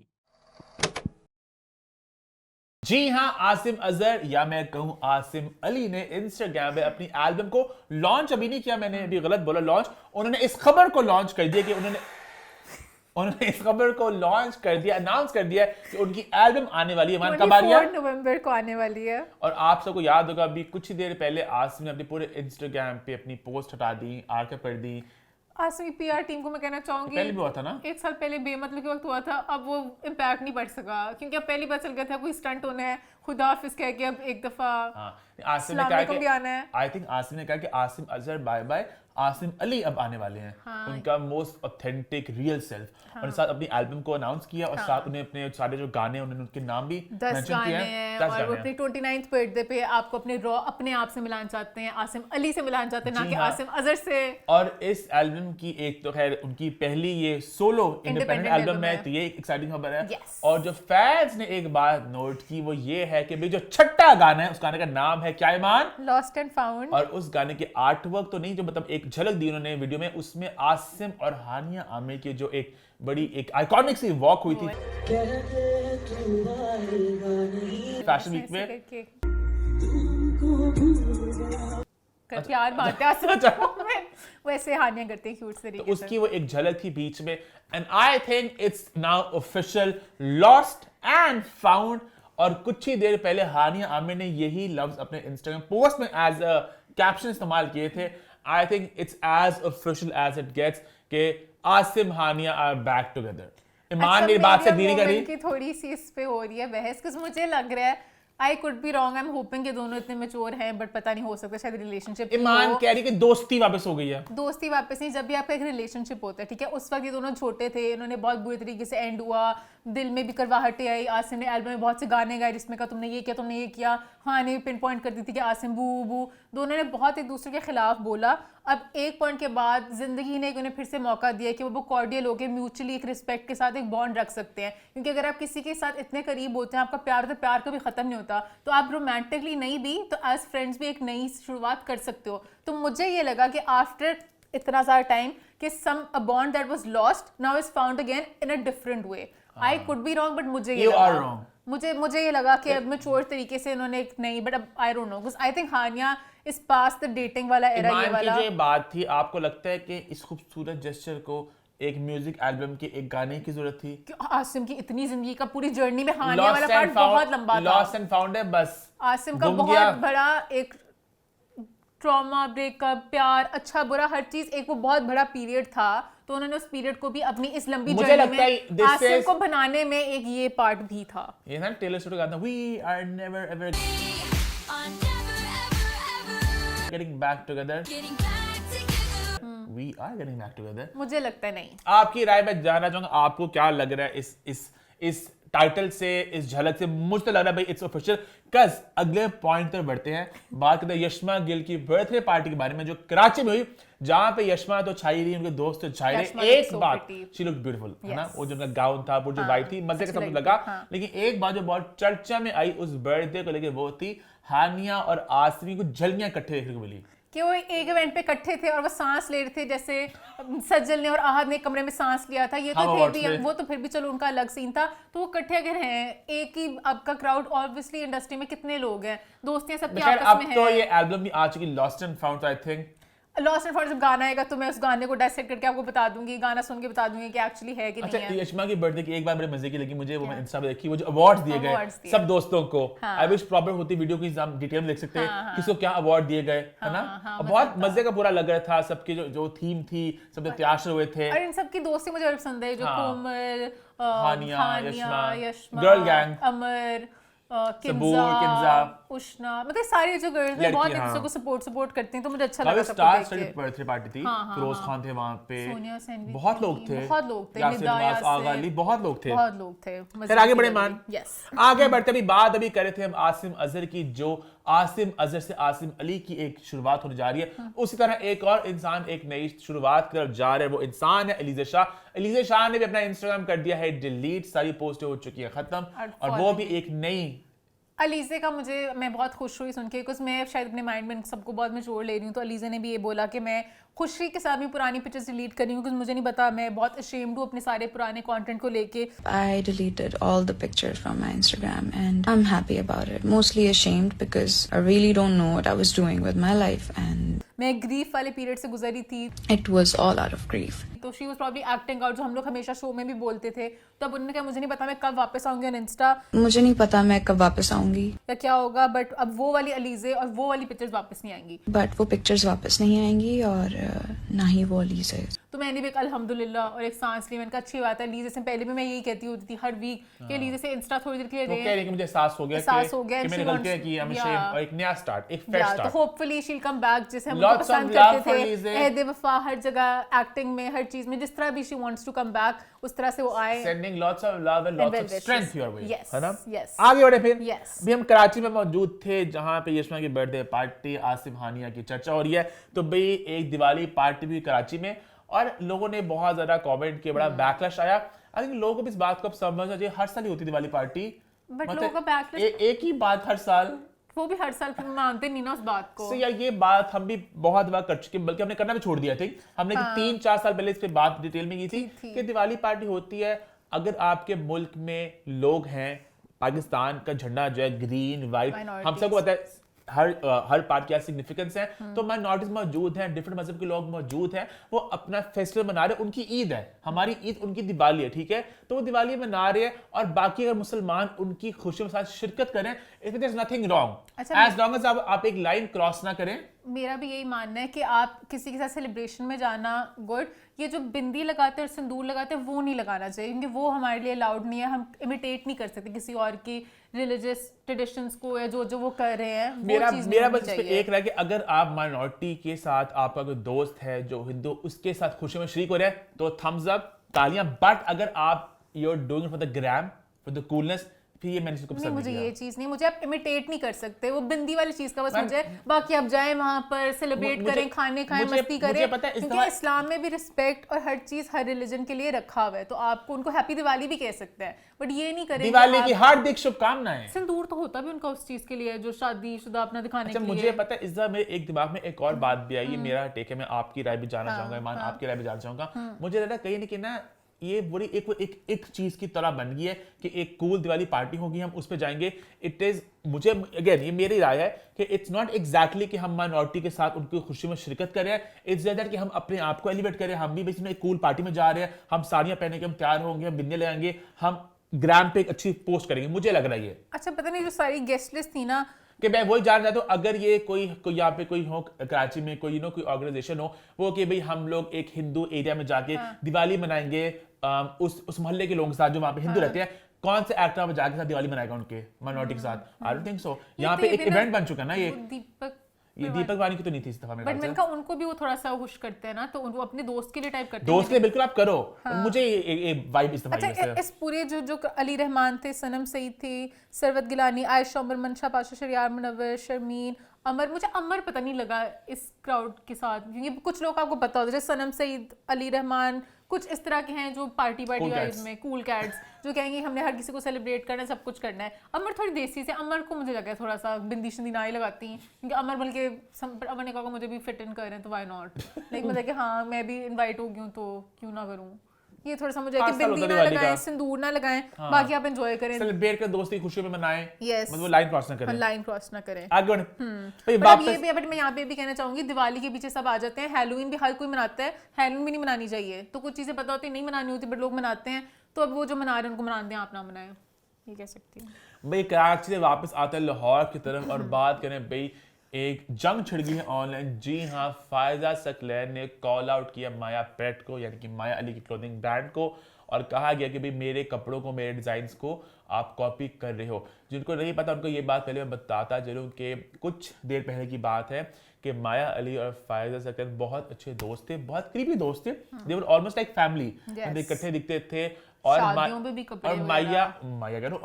Speaker 1: जी हाँ, आसिम अजहर या मैं कहूं आसिम अली ने इंस्टाग्राम पे अपनी एल्बम को लॉन्च अभी नहीं किया, मैंने अभी गलत बोला लॉन्च, उन्होंने इस खबर को लॉन्च कर दिया कि उन्होंने इस खबर को लॉन्च कर दिया, अनाउंस कर दिया कि उनकी एल्बम आने वाली है। कब आ रही है?
Speaker 2: 24 नवंबर को आने वाली है।
Speaker 1: और आप सबको याद होगा अभी कुछ ही देर पहले आसिम ने अपने पूरे इंस्टाग्राम पे अपनी पोस्ट हटा दी, आर्काइव कर दी।
Speaker 2: आसमी पीआर टीम को मैं कहना चाहूंगी,
Speaker 1: पहले भी हुआ था ना,
Speaker 2: एक साल पहले बेमतलब के वक्त हुआ था, अब वो इम्पैक्ट नहीं पड़ सका क्योंकि अब पहली बार चल गया था कोई स्टंट होना है, खुदा हाफिज कह के अब एक दफा
Speaker 1: आसिम ने कहा कि
Speaker 2: आना है।
Speaker 1: आई थिंक आसिम ने कहा कि आसिम अजहर बाय बाय, आसिम अली अब आने वाले हैं। उनका मोस्ट ऑथेंटिक रियल सेल्फ, और साथ अपनी एल्बम को अनाउंस किया और साथ उन्हें अपने सारे जो गाने उन्होंने उनके नाम भी
Speaker 2: 10
Speaker 1: मेंशन
Speaker 2: गाने
Speaker 1: किए
Speaker 2: हैं।
Speaker 1: 10
Speaker 2: और वो अपने 29th बर्थडे पे आपको अपने आप से मिलाना चाहते हैं, आसिम अली से मिलाना चाहते हैं, ना कि आसिम अजहर से।
Speaker 1: और इस एल्बम की एक तो खैर उनकी पहली ये सोलो इंडिपेंडेंट एल्बम है, तो ये एक एक्साइटिंग खबर है। और जो फैंस ने एक बात नोट की वो ये है कि भाई जो छठा गाना है उस गाने का नाम है क्या ईमान?
Speaker 2: Lost and found.
Speaker 1: और उस गाने के आर्टवर्क तो नहीं, जो मतलब एक झलक दी उन्होंने वीडियो में, उसमें आसिम और हानिया आमिर की जो एक बड़ी एक आइकॉनिक सी वॉक हुई थी फैशन वीक में,
Speaker 2: प्यार बांटते हैं वैसे हानिया करते हैं क्यूट तरीके से,
Speaker 1: उसकी वो एक झलक थी बीच में। And I think it's now official, lost and found. और कुछ ही देर पहले हानिया आमिर ने यही लफ्ज अपने इंस्टाग्राम पोस्ट में एज अ कैप्शन इस्तेमाल किए थे। I think it's as official as it gets कि Asim Hania are back together. ईमान मेरी बात से एग्री नहीं कर रही?
Speaker 2: थोड़ी सी इस पे हो रही है बहस, कुछ मुझे लग रहा है आई could be wrong, I am hoping कि दोनों इतने मैच्योर हैं, बट पता नहीं, हो सकता शायद रिलेशनशिप
Speaker 1: ईमान कह रही कि दोस्ती वापस हो गई है।
Speaker 2: दोस्ती वापस नहीं, जब भी आपका एक रिलेशनशिप होता है, ठीक है, उस वक्त ये दोनों छोटे थे, इन्होंने बहुत बुरी तरीके से एंड हुआ, दिल में भी करवाहटें आई। आसिम ने एल्बम में बहुत से गाने गाए जिसमें कहा तुमने ये किया, तुमने ये किया। हाँ ने भी पिन पॉइंट कर दी थी कि आसिम बू बू, दोनों ने बहुत एक दूसरे के खिलाफ बोला। अब एक पॉइंट के बाद जिंदगी ने उन्हें फिर से मौका दिया कि वो कॉर्डियल होकर म्यूचुअली एक रिस्पेक्ट के साथ एक बॉन्ड रख सकते हैं, क्योंकि अगर आप किसी के साथ इतने करीब होते हैं, आपका प्यार तो प्यार कभी खत्म नहीं होता, तो आप रोमांटिकली नहीं भी तो एज फ्रेंड्स भी एक नई शुरुआत कर सकते हो। तो मुझे ये लगा कि आफ्टर इतना सारा टाइम कि some a bond that was lost now is found again in a different way. I could be wrong, but मुझे ये लगा, मुझे ये लगा कि अब मैच्योर तरीके से इन्होंने एक नई, बट अब I don't know, because I think Hania is past the dating वाला एरा, ये वाला।
Speaker 1: जो बात थी, आपको लगता है कि इस खूबसूरत जेस्चर को एक म्यूजिक एल्बम के एक गाने की जरूरत थी?
Speaker 2: आसिम की इतनी जिंदगी का पूरी जर्नी में हानिया वाला पार्ट बहुत लंबा था।
Speaker 1: लॉस्ट एंड फाउंड है बस।
Speaker 2: आसिम का बहुत बड़ा एक ट्रॉमा, ब्रेकअप, प्यार, अच्छा बुरा, हर चीज एक वो बहुत बड़ा पीरियड था, तो उन्होंने उस पीरियड को भी अपनी इस लंबी जर्नी में आसिम को बनाने में एक ये पार्ट भी था।
Speaker 1: ये ना टेलर स्विफ्ट का गाना, we are never ever getting back together, we are getting back together.
Speaker 2: मुझे लगता है नहीं।
Speaker 1: आपकी राय मैं जानना चाहूंगा, आपको क्या लग रहा है इस टाइटल से, इस झलक से? मुझे तो लग रहा है भाई इट्स ऑफिशियल। कस अगले पॉइंट पर बढ़ते हैं, बात करते हैं यशमा गिल की बर्थडे पार्टी के बारे में जो कराची में हुई, जहां पे यशमा तो छाई रही, उनके दोस्त तो छाई रहे। एक बात, शी लुक ब्यूटीफुल, है ना, वो जो उनका गाउन था, वो जो वाइट थी, मजे का सब लगा। लेकिन एक बात जो बहुत चर्चा में आई उस बर्थडे को लेकर, वो थी हानिया और आसिमी को झलकियां इकट्ठे देखने को मिली
Speaker 2: कि वो एक इवेंट पे इकट्ठे थे और वो सांस ले रहे थे, जैसे सज्जल ने और आहद ने कमरे में सांस लिया था। ये तो फिर भी, वो तो फिर भी चलो उनका अलग सीन था, तो वो इकट्ठे अगर हैं, एक ही आपका क्राउड, ऑब्वियसली इंडस्ट्री में कितने लोग हैं, दोस्तियां सबकी आपस में हैं।
Speaker 1: अब तो ये एल्बम भी आ चुकी, lost and found, I think
Speaker 2: lost and found जब गाना आएगा तो मैं उस गाने को डायसेक्ट करके आपको बता दूंगी, गाना सुन के बता दूंगी कि एक्चुअली है कि नहीं है।
Speaker 1: यशमा की बर्थडे की एक बार बड़े मजे की लगी मुझे, वो मैं इंस्टा पे देखी, वो जो अवार्ड्स दिए गए सब दोस्तों को। आई विश प्रॉपर होती वीडियो की डिटेल में देख सकते हैं किसको क्या अवार्ड दिए गए, है ना। बहुत मजे का पूरा लग रहा था, सबकी जो थीम थी, सब तैयार हुए थे।
Speaker 2: और इन सबकी दोस्ती मुझे पसंद है, जो कोमल,
Speaker 1: हानिया,
Speaker 2: यशमा,
Speaker 1: गर्ल गैंग,
Speaker 2: अमर, किंजा, उष्णा, मतलब सारी जो गर्ल्स हैं बहुत एक दूसरे को सपोर्ट करती हैं, तो मुझे अच्छा लगा।
Speaker 1: स्टार स्टडीड बर्थडे पार्टी थी, फिरोज खान थे वहां पे,
Speaker 2: सोनिया सेन भी,
Speaker 1: बहुत लोग थे, आगा अली, बहुत लोग थे। फिर आगे बढ़े मान, आगे बढ़ते भी बात अभी कर रहे थे हम आसिम अजहर की, जो आसिम अजहर से आसिम अली की एक शुरुआत होने जा रही है। उसी तरह एक और इंसान एक नई शुरुआत कर जा रहा है, वो इंसान है अलीज़ा शाह। अलीज़ा शाह ने भी अपना इंस्टाग्राम कर दिया है डिलीट, सारी पोस्टें हो चुकी है खत्म, और वो भी एक नई
Speaker 2: अलीज़े का मैं बहुत खुश हुई सुन के, बिकॉज मैं शायद अपने माइंड में सबको बहुत मैं जोड़ ले रही हूँ, तो अलीज़े ने भी ये बोला कि मैं खुशी के साथ भी पुरानी पिक्चर्स डिलीट कर रही हूँ, क्योंकि मुझे नहीं पता, मैं बहुत अशेम्ड हूँ अपने सारे पुराने कंटेंट को लेके।
Speaker 6: I deleted all the pictures from my Instagram and I'm happy about it. Mostly ashamed because I really don't know what I was doing with my life and
Speaker 2: मैं ग्रीफ वाले period से गुजरी थी।
Speaker 6: It was all out of grief.
Speaker 2: तो she was probably acting out, जो हम लोग हमेशा शो में भी बोलते थे। तो अब उन्होंने कहा मुझे नहीं पता मैं कब वापस आऊंगी ऑन इंस्टा,
Speaker 6: मुझे नहीं पता मैं कब वापस आऊंगी
Speaker 2: या क्या होगा, बट अब वो वाली अलीज़े और वो वाली पिक्चर्स वापस नहीं आएंगी।
Speaker 6: बट वो पिक्चर्स वापस नहीं आएंगी और ना ही वो अलीज़े।
Speaker 2: तो मैंने भी एक अल्हम्दुलिल्लाह और एक सांस ली, मैंने कहा अच्छी बात है। अलीज़े से पहले भी मैं यही कहती होती थी हर वीक कि अलीज़े से इंस्टा थोड़ी देर के लिए
Speaker 1: वो कह रही कि मुझे एहसास हो गया कि मैंने गलती की, हमेशा एक नया स्टार्ट, एक फ्रेश स्टार्ट।
Speaker 2: तो hopefully she will come back, जैसे हम लोग पसंद करते थे, एहदे वफा हर जगह, एक्टिंग में, हर चीज में, जिस तरह भी she wants to come back, उस तरह से वो आए।
Speaker 1: Sending lots of love and lots of strength your way, है ना।
Speaker 2: यस,
Speaker 1: आगे बढ़े फिर।
Speaker 2: यस,
Speaker 1: भी हम कराची में मौजूद थे, जहां पे यशमा की बर्थडे पार्टी, आसिम हानिया की चर्चा हो रही है। तो भाई एक दिवाली पार्टी भी कराची में, और लोगों ने बहुत ज्यादा कमेंट किए, बड़ा बैकलैश आया। आई थिंक लोगों को इस बात को अब समझना चाहिए, हर साल ही होती दिवाली पार्टी,
Speaker 2: बट लोगों का बैकलैश
Speaker 1: एक ही बात हर साल,
Speaker 2: वो भी हर साल मानते नहीं ना उस बात को।
Speaker 1: यार ये बात हम भी बहुत बार कर चुके हैं, बल्कि हमने करना भी छोड़ दिया था। हमने 3-4 साल पहले इस पे बात डिटेल में की थी कि दिवाली पार्टी होती है, अगर आपके मुल्क में लोग हैं, पाकिस्तान का झंडा जो है ग्रीन व्हाइट, हम सबको पता है हर पार्ट क्या सिग्निफिकेंस है, तो माइनॉरिटीज मौजूद हैं, डिफरेंट मजहब के लोग मौजूद हैं, वो अपना फेस्टिवल मना रहे हैं। उनकी ईद है, हमारी ईद, उनकी दिवाली है, ठीक है। तो वो दिवाली मना रहे हैं, और बाकी अगर मुसलमान उनकी खुशियों के साथ शिरकत करें, इसमें there's nothing wrong.
Speaker 2: अच्छा,
Speaker 1: As long as आप एक लाइन क्रॉस ना करें.
Speaker 2: मेरा भी यही मानना है कि आप किसी के साथ सेलिब्रेशन में जाना गुड, ये जो बिंदी लगाते हैं और सिंदूर लगाते हैं वो नहीं लगाना चाहिए, क्योंकि वो हमारे लिए अलाउड नहीं है. हम इमिटेट नहीं कर सकते किसी और की रिलीजियस ट्रेडिशंस को, या जो वो कर रहे हैं.
Speaker 1: मेरा बस पे एक रहा कि अगर आप माइनॉरिटी के साथ आपका कोई दोस्त है जो हिंदू, उसके साथ खुशी में शरीक हो रहा है तो थम्स अप, तालियां. बट अगर आप you are doing for the gram, for the coolness, फिर ये मैंने इसको पसंद
Speaker 2: मुझे
Speaker 1: नहीं
Speaker 2: ये चीज नहीं, मुझे आप इमिटेट नहीं कर सकते वो बिंदी वाली चीज का. बस मुझे बाकी आप जाएं वहां पर सेलिब्रेट करें, खाने खाएं, मस्ती करें, क्योंकि इस्लाम में भी रिस्पेक्ट और हर चीज हर रिलीजन के लिए रखा हुआ है. तो आपको उनको हैप्पी दिवाली भी कह सकते हैं, बट ये नहीं करें
Speaker 1: दिवाली की हार्दिक शुभकामनाएं.
Speaker 2: सिंदूर तो होता भी उनका उस चीज के लिए जो शादीशुदा अपना दिखाने के लिए.
Speaker 1: मुझे पता है, इस बार मेरे एक दिमाग में एक और बात भी आई, मेरा टेक है, मैं आपकी राय भी जानना चाहूंगा, ईमान आपकी राय भी जानना चाहूंगा. मुझे लगा कहीं ना कहीं ना ये बड़ी एक चीज की तरह बन गई है कि एक कूल दिवाली पार्टी होगी, हम उस पे जाएंगे. इट इज, मुझे अगेन ये मेरी राय है कि इट्स नॉट एग्जैक्टली कि हम माइनॉरिटी के साथ उनकी खुशी में शिरकत कर रहे हैं. इट्स दैट कि हम अपने आप को एलिवेट करें. हम भी बेसिकली एक कूल पार्टी में जा रहे हैं, हम साड़ियां पहने के हम तैयार होंगे, हम बिंदियां लगाएंगे, हम ग्राम पे एक अच्छी पोस्ट करेंगे. मुझे लग रहा है ये.
Speaker 2: अच्छा, पता नहीं जो सारी गेस्ट लिस्ट थी ना,
Speaker 1: कि मैं वही जानना चाहता हूँ, अगर ये कोई यहाँ पे कोई हो कराची में कोई कोई ऑर्गेनाइजेशन हो, वो कि भाई हम लोग एक हिंदू एरिया में जाके दिवाली मनाएंगे उस मोहल्ले के लोगों के साथ जो वहाँ पे हिंदू रहते हैं, कौन से एक्टर वहाँ जाके साथ दिवाली मनाएगा उनके माइनॉरिटी के साथ? I don't think so. यहाँ पे एक इवेंट बन चुका है ना ये दीपक वानी की तो नहीं थी इस दफा में.
Speaker 2: बट मैंने कहा उनको भी वो थोड़ा सा खुश करते हैं ना, तो उनको अपने दोस्त के लिए टाइप करते हैं.
Speaker 1: दोस्त के लिए बिल्कुल आप करो. मुझे ये वाइब इस दफा.
Speaker 2: अच्छा, इस पूरे जो अली रहमान थे, सनम सईद थी, सरवत गिलानी, आयशा उमर, मनशा पाशा, शरियार मुनव्वर, शर्मीन, अमर. मुझे अमर पता नहीं लगा इस क्राउड के साथ, क्योंकि कुछ लोग आपको पता होता है, जैसे सनम सईद, अली रहमान, कुछ इस तरह के हैं जो पार्टी वाइज में कूल कैट्स जो कहेंगे हमने हर किसी को सेलिब्रेट करना है, सब कुछ करना है. अमर थोड़ी देसी से, अमर को मुझे लगा थोड़ा सा बिंदी शिंदी ना ही लगाती हैं, क्योंकि अमर बल्कि अमर ने कहा मुझे भी फिट इन कर रहे हैं तो व्हाई नॉट. लेकिन मतलब कि हाँ मैं भी इनवाइट हो गई हूँ तो क्यों ना करूँ. ये थोड़ा सा मुझे कि बिंदी ना लगाएं, सिंदूर ना लगाएं, बाकी आप एंजॉय करें,
Speaker 1: सेलिब्रेट कर, दोस्ती खुशी में मनाएं.
Speaker 2: यस,
Speaker 1: मतलब लाइन क्रॉस ना करें.
Speaker 2: लाइन क्रॉस ना करें.
Speaker 1: आगे बढ़ें.
Speaker 2: बट मैं यहाँ पे भी कहना चाहूंगी, दिवाली के पीछे सब आ जाते हैं. हैलोवीन भी हर कोई मनाता है, हैलोवीन भी नहीं मनानी चाहिए. तो कुछ चीजें पता होती नहीं मनानी होती, बट लोग मनाते हैं, तो अब वो जो मना रहे हैं उनको मनाते हैं, आप ना मनाएं. ये कह सकती हूँ.
Speaker 1: भाई कराची से वापस आते हैं लाहौर की तरफ और बात करें भाई, एक जंग छिड़ गई है ऑनलाइन. जी हाँ, फायजा सकलैन ने कॉल आउट किया माया पेट को, यानी कि माया अली की क्लोथिंग ब्रांड को, और कहा गया कि भाई मेरे कपड़ों को, मेरे डिजाइन्स को आप कॉपी कर रहे हो. जिनको नहीं पता उनको ये बात पहले मैं बताता चलूं कि कुछ देर पहले की बात है कि माया अली और फायजा सकलैन बहुत अच्छे दोस्त थे, बहुत करीबी दोस्त थे. दे वर ऑलमोस्ट लाइक फैमिली. इकट्ठे दिखते थे और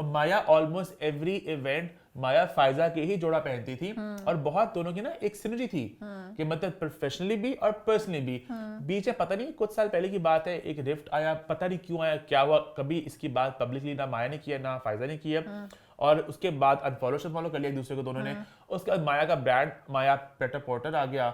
Speaker 1: माया ऑलमोस्ट एवरी इवेंट माया फायजा के ही जोड़ा पहनती थी. और बहुत दोनों की ना एक सिनर्जी थी कि मतलब प्रोफेशनली भी और पर्सनली भी. बीच में पता नहीं कुछ साल पहले की बात है, एक रिफ्ट आया, पता नहीं क्यों आया, क्या हुआ. कभी इसकी बात पब्लिकली ना माया ने किया ना फायजा ने किया, और उसके बाद अनफॉलो कर लिया एक दूसरे को दोनों ने. उसके बाद माया का ब्रांड माया पेटर पोर्टर आ गया,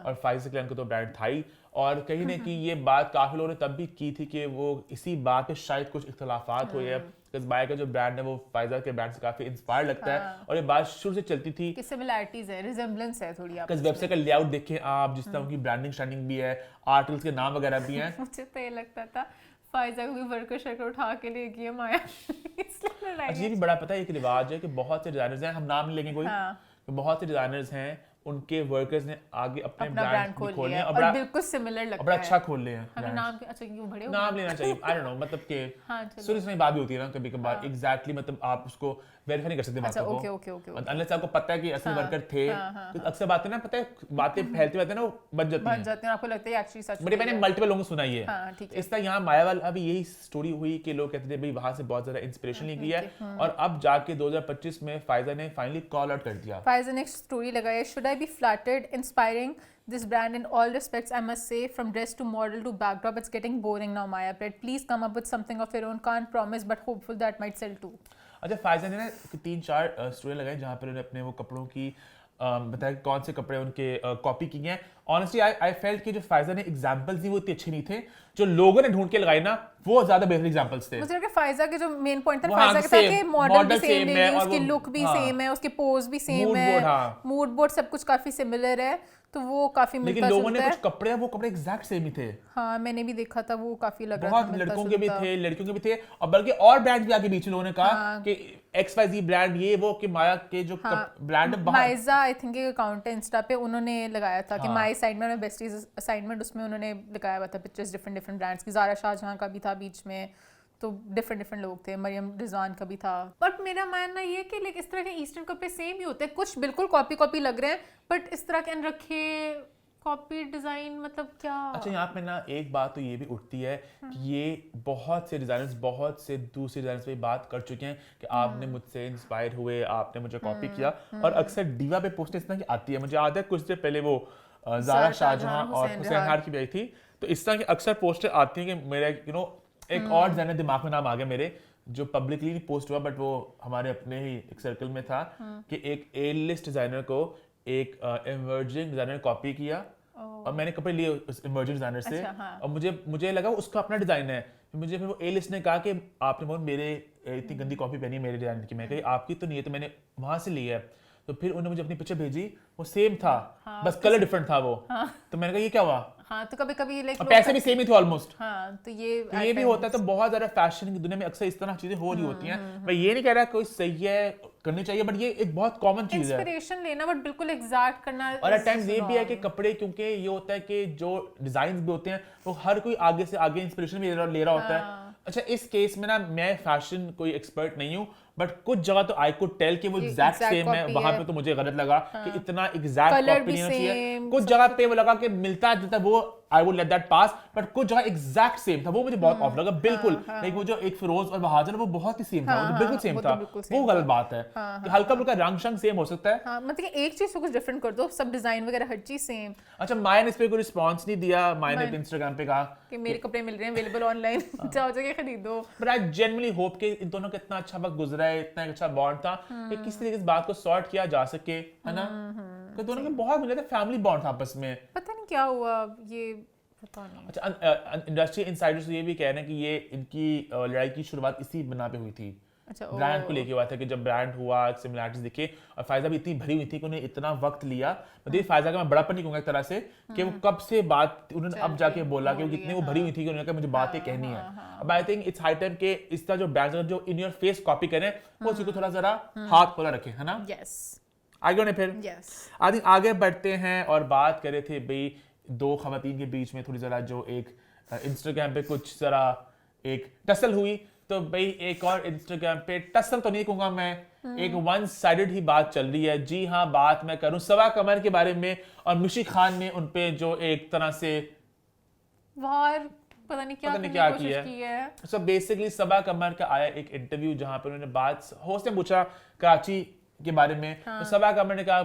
Speaker 1: और फायजा सकलैन को तो ब्रांड था ही. और कहीं ना कहीं ये बात काफी लोगों ने तब भी की थी कि वो इसी बात पे शायद कुछ इख्तलाफात हुए हैं, बिकॉज़ माया का जो ब्रांड है वो फायजा के ब्रांड से काफी इंस्पायर लगता है. और ये बात शुरू से चलती थी
Speaker 2: कि सिमिलरिटीज है, रिजेम्बलेंस है थोड़ी.
Speaker 1: बिकॉज़ वेबसाइट का लेआउट देखें आप, जिस तरह उनकी ब्रांडिंग स्टैंडिंग भी है, आर्टिकल्स के नाम वगैरह भी हैं.
Speaker 2: मुझे तो ये लगता था फायजा को वर्कर शर्कर उठा के ले गई माया.
Speaker 1: अच्छा, ये भी बड़ा पता है एक रिवाज है कि बहुत से डिजाइनर्स हैं, हम नाम नहीं लेंगे कोई, तो बहुत से डिजाइनर्स हैं उनके वर्कर्स ने आगे अपने ब्रांड खोले हैं और
Speaker 2: बिल्कुल सिमिलर लगता है,
Speaker 1: बड़ा अच्छा खोल लिए हैं.
Speaker 2: हमें नाम अच्छा क्यों बड़े हो
Speaker 1: नाम लेना चाहिए, आई डोंट नो, मतलब कि सुनी सुनी बात भी होती है ना कभी कभार. एग्जैक्टली मतलब आप उसको वेरीफाई नहीं कर सकते बातों को, अनलेस आपको पता है कि असली वर्कर थे. तो अक्सर बातें ना पता है बातें फैलती रहती है ना, वो बन जाती हैं,
Speaker 2: आपको लगता है एक्चुअली सच.
Speaker 1: बट मैंने मल्टीपल लोगों को सुनाई है. इस तरह यहाँ माया वाला अभी यही स्टोरी हुई कि लोग कहते थे भाई वहां से बहुत ज्यादा इंस्पिरेशन ली गई है, और अब जाके 2025 में फायजा ने फाइनली कॉल आउट कर दिया.
Speaker 2: फायजा ने स्टोरी लगाया, should I be flattered, inspiring this brand in all respects, I must say, from dress to model to backdrop, it's getting boring now, Maya Pret. Please come up with something of your own. Can't promise, but hopeful that might sell too.
Speaker 1: अच्छा, फायजा ने ना 3-4 story लगाई जहाँ पर उन्होंने अपने वो कपड़ों की बताया कौन से कपड़े उनके कॉपी किए हैं. ऑनेस्टली आई फेल्ट कि जो फायजा ने एग्जांपल्स दी वो इतने अच्छे नहीं थे, जो लोगों ने ढूंढ के लगाए ना वो ज्यादा बेहतर एग्जांपल्स थे.
Speaker 2: मुझे लगा फायजा के जो मेन पॉइंट था, फायजा के था कि मॉडल भी सेम है, उसकी लुक भी सेम है, उसके पोज भी सेम है, मूड बोर्ड सब कुछ काफी सिमिलर है. तो वो काफी
Speaker 1: लेकिन
Speaker 2: मिलता
Speaker 1: लोगों ने
Speaker 2: जुलता
Speaker 1: कुछ
Speaker 2: है।
Speaker 1: कपड़े वो कपड़े एग्जैक्ट सेम ही थे,
Speaker 2: हाँ मैंने भी देखा था, वो काफी लग रहा
Speaker 1: बहुत
Speaker 2: था मिलता
Speaker 1: लड़कों के भी
Speaker 2: जुलता।
Speaker 1: थे लड़कियों के भी थे, और बल्कि और ब्रांड भी आगे बीच में लोगों ने कहा कि XYZ ब्रांड ये वो, कि माया के जो ब्रांड है बाहर।
Speaker 2: माइजा आई थिंक एक अकाउंट है इंस्टा पे, उन्होंने लगाया था कि माई असाइनमेंट में बेस्टीज असाइनमेंट, उसमें उन्होंने लगाया हुआ था पिक्चर्स डिफरेंट ब्रांड्स की। ज़ारा शाहजहां का भी था बीच में, तो डिफरेंट लोग थे, मरियम रिजवान का भी था। बट मेरा मानना ये है कि लाइक इस तरह के ईस्टर्न कपड़े सेम ही होते हैं, कुछ बिल्कुल कॉपी लग रहे हैं, बट इस तरह के अनरखे कॉपी डिजाइन मतलब क्या।
Speaker 1: अच्छा यहाँ पे ना एक बात तो ये भी उठती है कि ये बहुत से डिजाइनर्स बहुत से दूसरे डिजाइनर्स पे बात कर चुके हैं कि आपने मुझसे इंस्पायर हुए, आपने मुझे कॉपी किया, और अक्सर डीवा पे पोस्ट इस तरह की आती है। मुझे याद है कुछ देर पहले वो ज़ारा शाहजहां और हुसैन हार की भी आई थी, तो इस तरह की अक्सर पोस्टें आती हैं कि मेरा एक और डिजाइनर दिमाग में नाम आ गया मेरे, जो पब्लिकली नहीं पोस्ट हुआ बट वो हमारे अपने ही एक सर्कल में था, कि एक A-लिस्ट डिजाइनर को एक इमर्जिंग डिजाइनर ने कॉपी किया, और मैंने कपड़े लिए उस इमर्जिंग डिजाइनर से।
Speaker 2: अच्छा, हाँ।
Speaker 1: और मुझे लगा उसका अपना डिजाइन है, मुझे फिर वो A-लिस्ट ने कहा कि आपने बहुत मेरे इतनी गंदी कॉपी पहनी है मेरे डिजाइन की। मैं कही आपकी तो नहीं है, तो मैंने वहां से ली है। तो फिर उन्होंने मुझे अपनी पिक्चर भेजी, वो सेम था, बस कलर डिफरेंट था वो। तो मैंने कहा ये क्या हुआ,
Speaker 2: हाँ तो कभी लाइक
Speaker 1: पैसे भी सेम ही थे ऑलमोस्ट।
Speaker 2: हाँ तो ये
Speaker 1: भी होता है। तो बहुत ज्यादा फैशन की दुनिया में अक्सर इस तरह चीजें हो रही होती हैं। मैं ये नहीं कह रहा कोई सही है करनी चाहिए, बट ये एक बहुत कॉमन चीज है,
Speaker 2: इंस्पिरेशन लेना, बट बिल्कुल एग्जैक्ट करना।
Speaker 1: और एट टाइम्स ये भी है कि कपड़े, क्योंकि ये होता है कि जो डिजाइन भी होते हैं वो हर कोई आगे से आगे इंस्पिरेशन भी ले रहा होता है। अच्छा इस केस में ना मैं फैशन कोई एक्सपर्ट नहीं हूँ, बट कुछ जगह तो आई कुड टेल कि वो एग्जैक्ट सेम है, वहां पे तो मुझे गलत लगा कि इतना एग्जैक्ट कॉपी नहीं होना चाहिए। कुछ जगह पे वो लगा कि मिलता जुलता, वो I would let that pass, but कुछ जगह एग्जैक्ट सेम था, वो मुझे बहुत ऑफ लगा बिल्कुल। लाइक वो जो एक फिरोज और बहादुर वो बहुत ही सेम था, वो बिल्कुल सेम था, वो गलत बात है कि हल्का फुल्का रंग शंग सेम हो सकता है।
Speaker 2: हाँ, मतलब एक चीज को कुछ डिफरेंट कर दो, सब डिजाइन वगैरह हर चीज सेम।
Speaker 1: अच्छा माया ने इस पे कोई रिस्पांस नहीं दिया, माया ने इंस्टाग्राम पे कहा
Speaker 2: कि मेरे कपड़े मिल रहे हैं अवेलेबल ऑनलाइन, जाओ जाके खरीदो।
Speaker 1: बट आई जेन्युइनली होप कि इन दोनों का इतना अच्छा वक्त गुजरा है, इतना अच्छा बॉन्ड था कि किस तरीके से इस बात को सॉर्ट किया जा सके, है ना। कि दोनों के बहुत मिले थे, फैमिली बॉन्ड था आपस में।
Speaker 2: पता नहीं क्या हुआ, ये पता नहीं।
Speaker 1: अच्छा इंडस्ट्री इनसाइडर्स ये भी कह रहे हैं कि ये इनकी लड़ाई की शुरुआत इसी बना पे हुई थी।
Speaker 2: अच्छा,
Speaker 1: ब्रांड को लेके हुआ था कि जब ब्रांड हुआ सिमिलैरिटीज दिखे, और फायजा भी इतनी भरी हुई थी कि उन्हें इतना वक्त लिया। मतलब फायजा का मैं बड़ापन नहीं कहूंगा एक तरह से कि वो कब से बात उन्होंने अब जाके बोला कि वो कितनी वो भरी हुई थी कि उन्होंने कहा मुझे बात ये कहनी है। अब आई थिंक इट्स हाई टाइम के इस तरह जो ब्रांड जो इन योर फेस कॉपी करें वो चीज को थोड़ा जरा हाथ खोला रखे, है ना।
Speaker 2: यस
Speaker 1: आगे उन्हें फिर आगे बढ़ते हैं और बात करे थे भाई दो खवातीन के बीच में थोड़ी जरा जो एक इंस्टाग्राम पे कुछ जरा एक टसल हुई। तो भाई एक और इंस्टाग्राम पे टसल तो नहीं कहूंगा मैं, एक वन साइडेड ही बात चल रही है। जी हाँ, बात मैं करूं सवा कमर के बारे में, और मुशी खान ने उनपे जो एक तरह से
Speaker 2: पता नहीं क्या किया है।
Speaker 1: सो बेसिकली सबा कमर का आया एक इंटरव्यू जहां पर उन्होंने बात होस्ट ने पूछा कराची के बारे में। तो सबा कमर ने कहा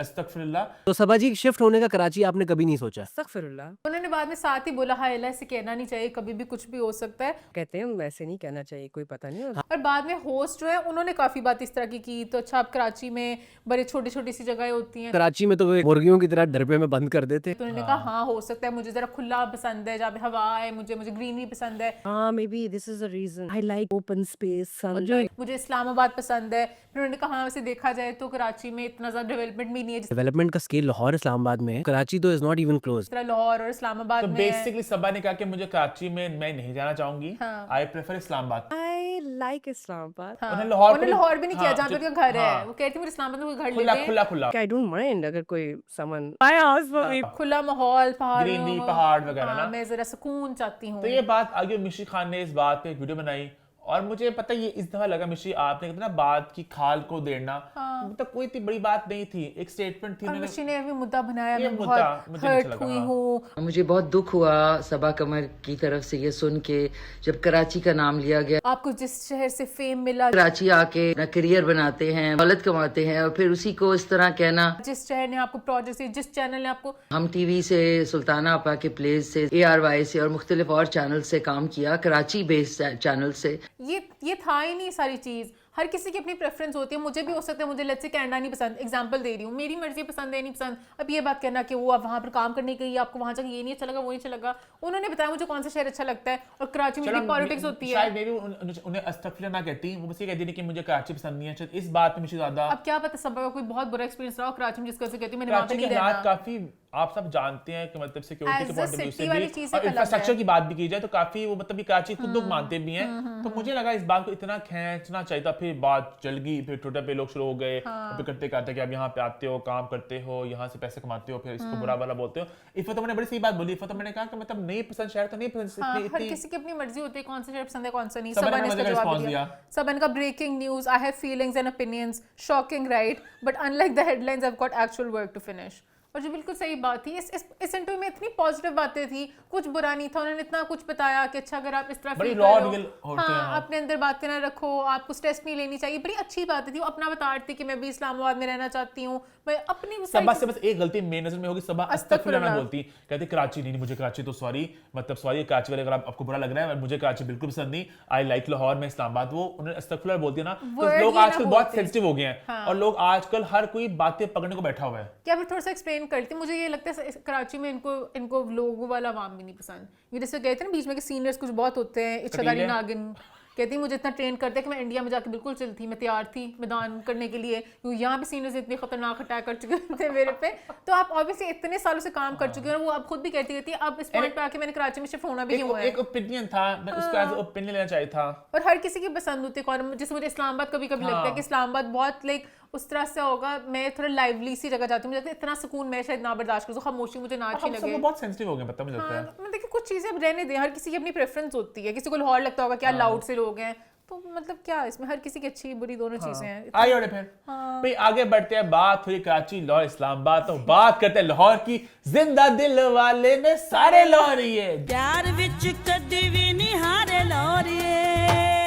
Speaker 1: अस्तगफिरुल्लाह।
Speaker 11: तो सबा जी शिफ्ट होने का कराची आपने कभी नहीं सोचा? अस्तगफिरुल्लाह।
Speaker 2: उन्होंने बाद में साथ ही बोला हाय अल्लाह, ऐसे कहना नहीं चाहिए, कभी भी कुछ भी हो सकता है।
Speaker 11: कहते हैं वैसे नहीं कहना चाहिए, कोई पता नहीं होता।
Speaker 2: और बाद में होस्ट जो है उन्होंने काफी बात इस तरह की। तो अच्छा अब कराची में बड़े छोटी छोटी सी जगह होती हैं,
Speaker 11: कराची में तो मुर्गियों की तरह डरबे में बंद कर देते।
Speaker 2: तो उन्होंने कहा हाँ हो सकता है, मुझे जरा खुला पसंद है, जहाँ पे हवा है, मुझे ग्रीनरी पसंद है।
Speaker 11: हाँ maybe this is the reason I like open space.
Speaker 2: मुझे इस्लामाबाद पसंद है। फिर उन्होंने कहा हाँ वैसे देखा जाए तो कराची में इतना ज्यादा डेवलपमेंट भी नहीं है।
Speaker 11: डेवलपमेंट का स्केल लाहौर इस्लामाबाद में है, कराची तो is not even close.
Speaker 2: Lahore और इस्लामाबाद
Speaker 1: तो
Speaker 2: में
Speaker 1: बेसिकली सबा ने कहा कि मुझे कराची में मैं नहीं जाना चाहूंगी, I prefer Islamabad.
Speaker 11: I like Islamabad.
Speaker 2: उन्होंने लाहौर भी नहीं किया जहाँ पे उनका घर है। वो कहती मुझे इस्लामाबाद में कोई घर ले दे,
Speaker 1: खुला।
Speaker 11: आई डोंट माइंड अगर कोई समन माय हाउस फॉर मी,
Speaker 2: खुला माहौल,
Speaker 1: पहाड़ वगैरह ना,
Speaker 2: मैं जरा सुकून चाहती हूँ।
Speaker 1: तो ये बात आगे मिशी खान ने इस बात पे एक वीडियो बनाई, और मुझे पता ये इस दफा लगा मिशी आपने कहते ना बात की खाल को देना, मतलब कोई इतनी बड़ी बात नहीं थी, एक स्टेटमेंट थी।
Speaker 2: मिशी ने भी मुद्दा बनाया, मैं
Speaker 1: मुद्दा
Speaker 2: बहुत हर्ट हुई हूँ।
Speaker 12: मुझे बहुत दुख हुआ सबा कमर की तरफ से ये सुन के, जब कराची का नाम लिया गया।
Speaker 2: आपको जिस शहर से फेम मिला,
Speaker 12: कराची आके अपना करियर बनाते हैं, दौलत कमाते हैं, और फिर उसी को इस तरह कहना।
Speaker 2: जिस शहर ने आपको प्रोजेक्ट से, जिस चैनल ने आपको,
Speaker 12: हम टीवी से, सुल्ताना आपा के प्लेस से, ARY से और मुख्तलिफ और चैनल से काम किया, कराची बेस्ड चैनल से।
Speaker 2: ये था ही नहीं सारी चीज। हर किसी की अपनी प्रेफरेंस होती है, मुझे भी हो सकता है मुझे लेट्स से कनाडा नहीं पसंद, एग्जांपल दे रही हूँ, मेरी मर्जी पसंद है नहीं पसंद। अब ये बात कहना कि वो आप वहाँ पर काम करने गई, आपको वहाँ जाकर ये नहीं अच्छा लगा वो नहीं अच्छा लगा, उन्होंने बताया मुझे कौन सा शहर अच्छा लगता है, और कराची में भी पॉलिटिक्स होती है।
Speaker 1: शायद मेरी उन्हें अस्तगफिरुल्लाह ना कहती, वो बस ये कहती थी कि मुझे कराची पसंद नहीं है, इस बात में मुझे ज्यादा।
Speaker 2: अब क्या पता सबा का कोई बहुत बुरा एक्सपीरियंस रहा हो कराची में जिसकी वजह से कहती हूँ मैंने वहाँ पे नहीं रहना।
Speaker 1: काफी आप सब जानते हैं कि मतलब सिक्योरिटी के पॉइंट ऑफ व्यू से भी और
Speaker 2: भी
Speaker 1: इंफ्रास्ट्रक्चर की बात भी की जाए तो काफी वो मतलब कराची खुद लोग मानते भी हैं, तो मुझे लगा इस बात को इतना खींचना चाहिए था। फिर बात चल गई, फिर ट्विटर पे लोग शुरू हो गए, फिर करते कहते कि आप यहाँ पे आते हो, काम करते हो, यहाँ से पैसे कमाते हो, फिर इसको बुरा वाला बोलते हो। इफ तो मैंने बड़ी सही बात बोली, इफ तो मैंने कहा कि मतलब नहीं पसंद शहर तो नहीं पसंद,
Speaker 2: हर किसी की अपनी मर्जी होती है कौन सा शहर पसंद है कौन सा नहीं। सबा ने इसका जवाब दिया, सबा ने कहा breaking news, I have feelings and opinions, shocking right, but unlike the headlines I have got actual work to finish. और जो बिल्कुल सही बात थी, इस इंटरव्यू में इतनी पॉजिटिव बातें थी, कुछ बुरा नहीं था, उन्होंने इतना कुछ बताया कि अच्छा अगर आप इस तरह फील कर रहे हो, हाँ अपने अंदर बातें ना रखो, आपको स्ट्रेस नहीं लेनी चाहिए, बड़ी अच्छी बातें थी। वो अपना बता रही थी कि मैं भी इस्लामाबाद में रहना चाहती हूँ, मैं अपनी
Speaker 1: सबा से बस एक गलती मेरी नजर में होगी, सबा अस्तगफिरुल्लाह बोलती, कहती कराची नहीं, मुझे कराची तो सॉरी, मतलब सॉरी कराची वाले अगर आपको बुरा लग रहा है, मुझे कराची बिल्कुल पसंद नहीं, आई लाइक लाहौर में इस्लामाबाद, वो उन्होंने अस्तगफिरुल्लाह बोलती है ना, तो लोग आजकल बहुत सेंसिटिव हो गए हैं और लोग आजकल हर कोई बातें पकड़ने को बैठा हुआ है।
Speaker 2: क्या फिर थोड़ा सा एक्सप्लेन करती, मुझे ये लगता है कराची में इनको लोगों वाला आवाम भी नहीं पसंद। ये जैसे कहते हैं ना बीच में कि सीनियर्स कुछ बहुत होते हैं, इच्छाधारी नागिन, कहती मुझे इतना ट्रेन करते हैं कि मैं इंडिया में जाके बिल्कुल चलती, मैं तैयार थी मैदान करने के लिए, क्योंकि यहाँ पे सीनियर्स इतने खतरनाक अटैक कर चुके थे मेरे पे, तो आप ऑब्वियसली इतने सालों से काम कर चुके हैं, वो आप खुद भी कहती रहती है अब इस पॉइंट पे आके मैंने कराची में शिफ्ट होना भी क्यों है।
Speaker 1: एक ओपिनियन था, मैं उसका एज ओपिनियन लेना चाहिए था।
Speaker 2: और हर किसी की पसंद होती है, जैसे मुझे इस्लामाबाद कभी कभी लगता है कि इस्लामाबाद बहुत लाइक उस तरह से होगा, मैं थोड़ा लाइवली सी जगह जाती हूँ, मुझे इतना सुकून मैं शायद ना बर्दाश्त करूँ, खामोशी मुझे ना अच्छी लगे।
Speaker 1: हम बहुत सेंसिटिव हो गए पता मुझे लगता है।
Speaker 2: मैं देखिए कुछ चीजें अब रहने दें, हर किसी की अपनी प्रेफरेंस होती है, किसी को लाहौर लगता होगा क्या लाउड से लोग हैं, तो मतलब क्या इसमें हर किसी की अच्छी बुरी दोनों चीजें हैं।
Speaker 1: आइए और फिर भाई आगे बढ़ते हैं, बात हुई कराची लाहौर इस्लामाबाद, तो बात करते हैं लाहौर की। जिंदा दिल वाले ने सारे लाहौरिये,
Speaker 3: प्यार विच कदी भी नहीं हारे लाहौरिये।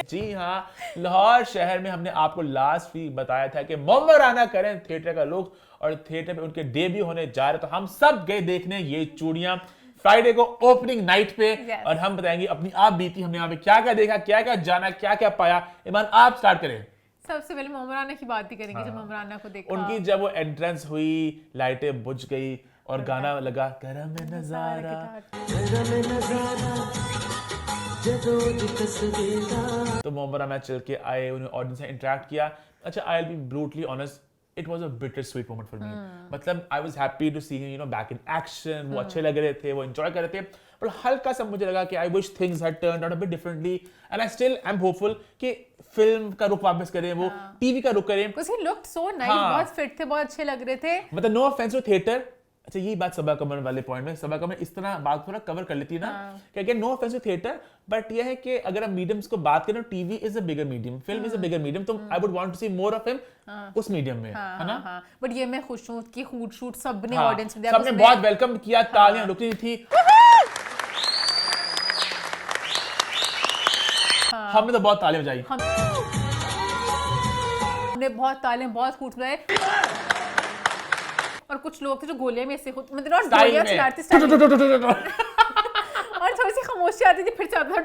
Speaker 1: जी हाँ, लाहौर शहर में हमने आपको लास्ट वीक बताया था कि मोहम्मद राना करें थिएटर का लुक और थिएटर में उनके डेब्यू होने जा रहे, तो हम सब गए देखने ये चूड़ियां फ्राइडे को ओपनिंग नाइट पे। और हम बताएंगे अपनी आप बीती, हमने यहाँ पे क्या क्या देखा, क्या क्या जाना, क्या क्या पाया। ईमान आप स्टार्ट करें।
Speaker 2: सबसे पहले मोहम्मद राना की बात ही करेंगे। जब मोहम्मद राना को देखा,
Speaker 1: उनकी जब वो एंट्रेंस हुई, लाइटें बुझ गई और गाना लगा करम नजारा, तो मोहम्मद राना चल के आए, उन्हें ऑडियंस से इंटरेक्ट किया। अच्छा, I will be brutally honest, it was a bittersweet moment for me. मतलब I was happy to see him, you know, back in action. वो अच्छे लग रहे थे, वो enjoy कर रहे थे, पर हल्का सा मुझे लगा कि I wish things had turned out a bit differently, and I still am hopeful कि फिल्म का रुख वापस करें, वो टीवी का रुख करें।
Speaker 2: Because he looked so nice, बहुत फिट थे, बहुत अच्छे लग रहे थे।
Speaker 1: मतलब no offense to theater, अच्छा यही बात सबा कमर वाले पॉइंट में, सबा कमर इस तरह बात थोड़ा कवर कर लेती है ना, कि no offence to theatre, but ये है कि अगर हम मीडियम्स को बात करें, TV is a bigger medium, film is a bigger medium, तो I would want to see more of him उस मीडियम में, है ना।
Speaker 2: बट ये मैं खुश हूं कि हुड शूट सबने ऑडियंस में
Speaker 1: सबने बहुत वेलकम किया, तालियां रुक रही थी, हमने तो बहुत तालियां बजाई,
Speaker 2: हमने बहुत तालियां, बहुत खूब बजाए। और कुछ लोग थे जो गोले में से मतलब गोलियां चलाते और थोड़ी सी खामोशी आती थी, फिर से आता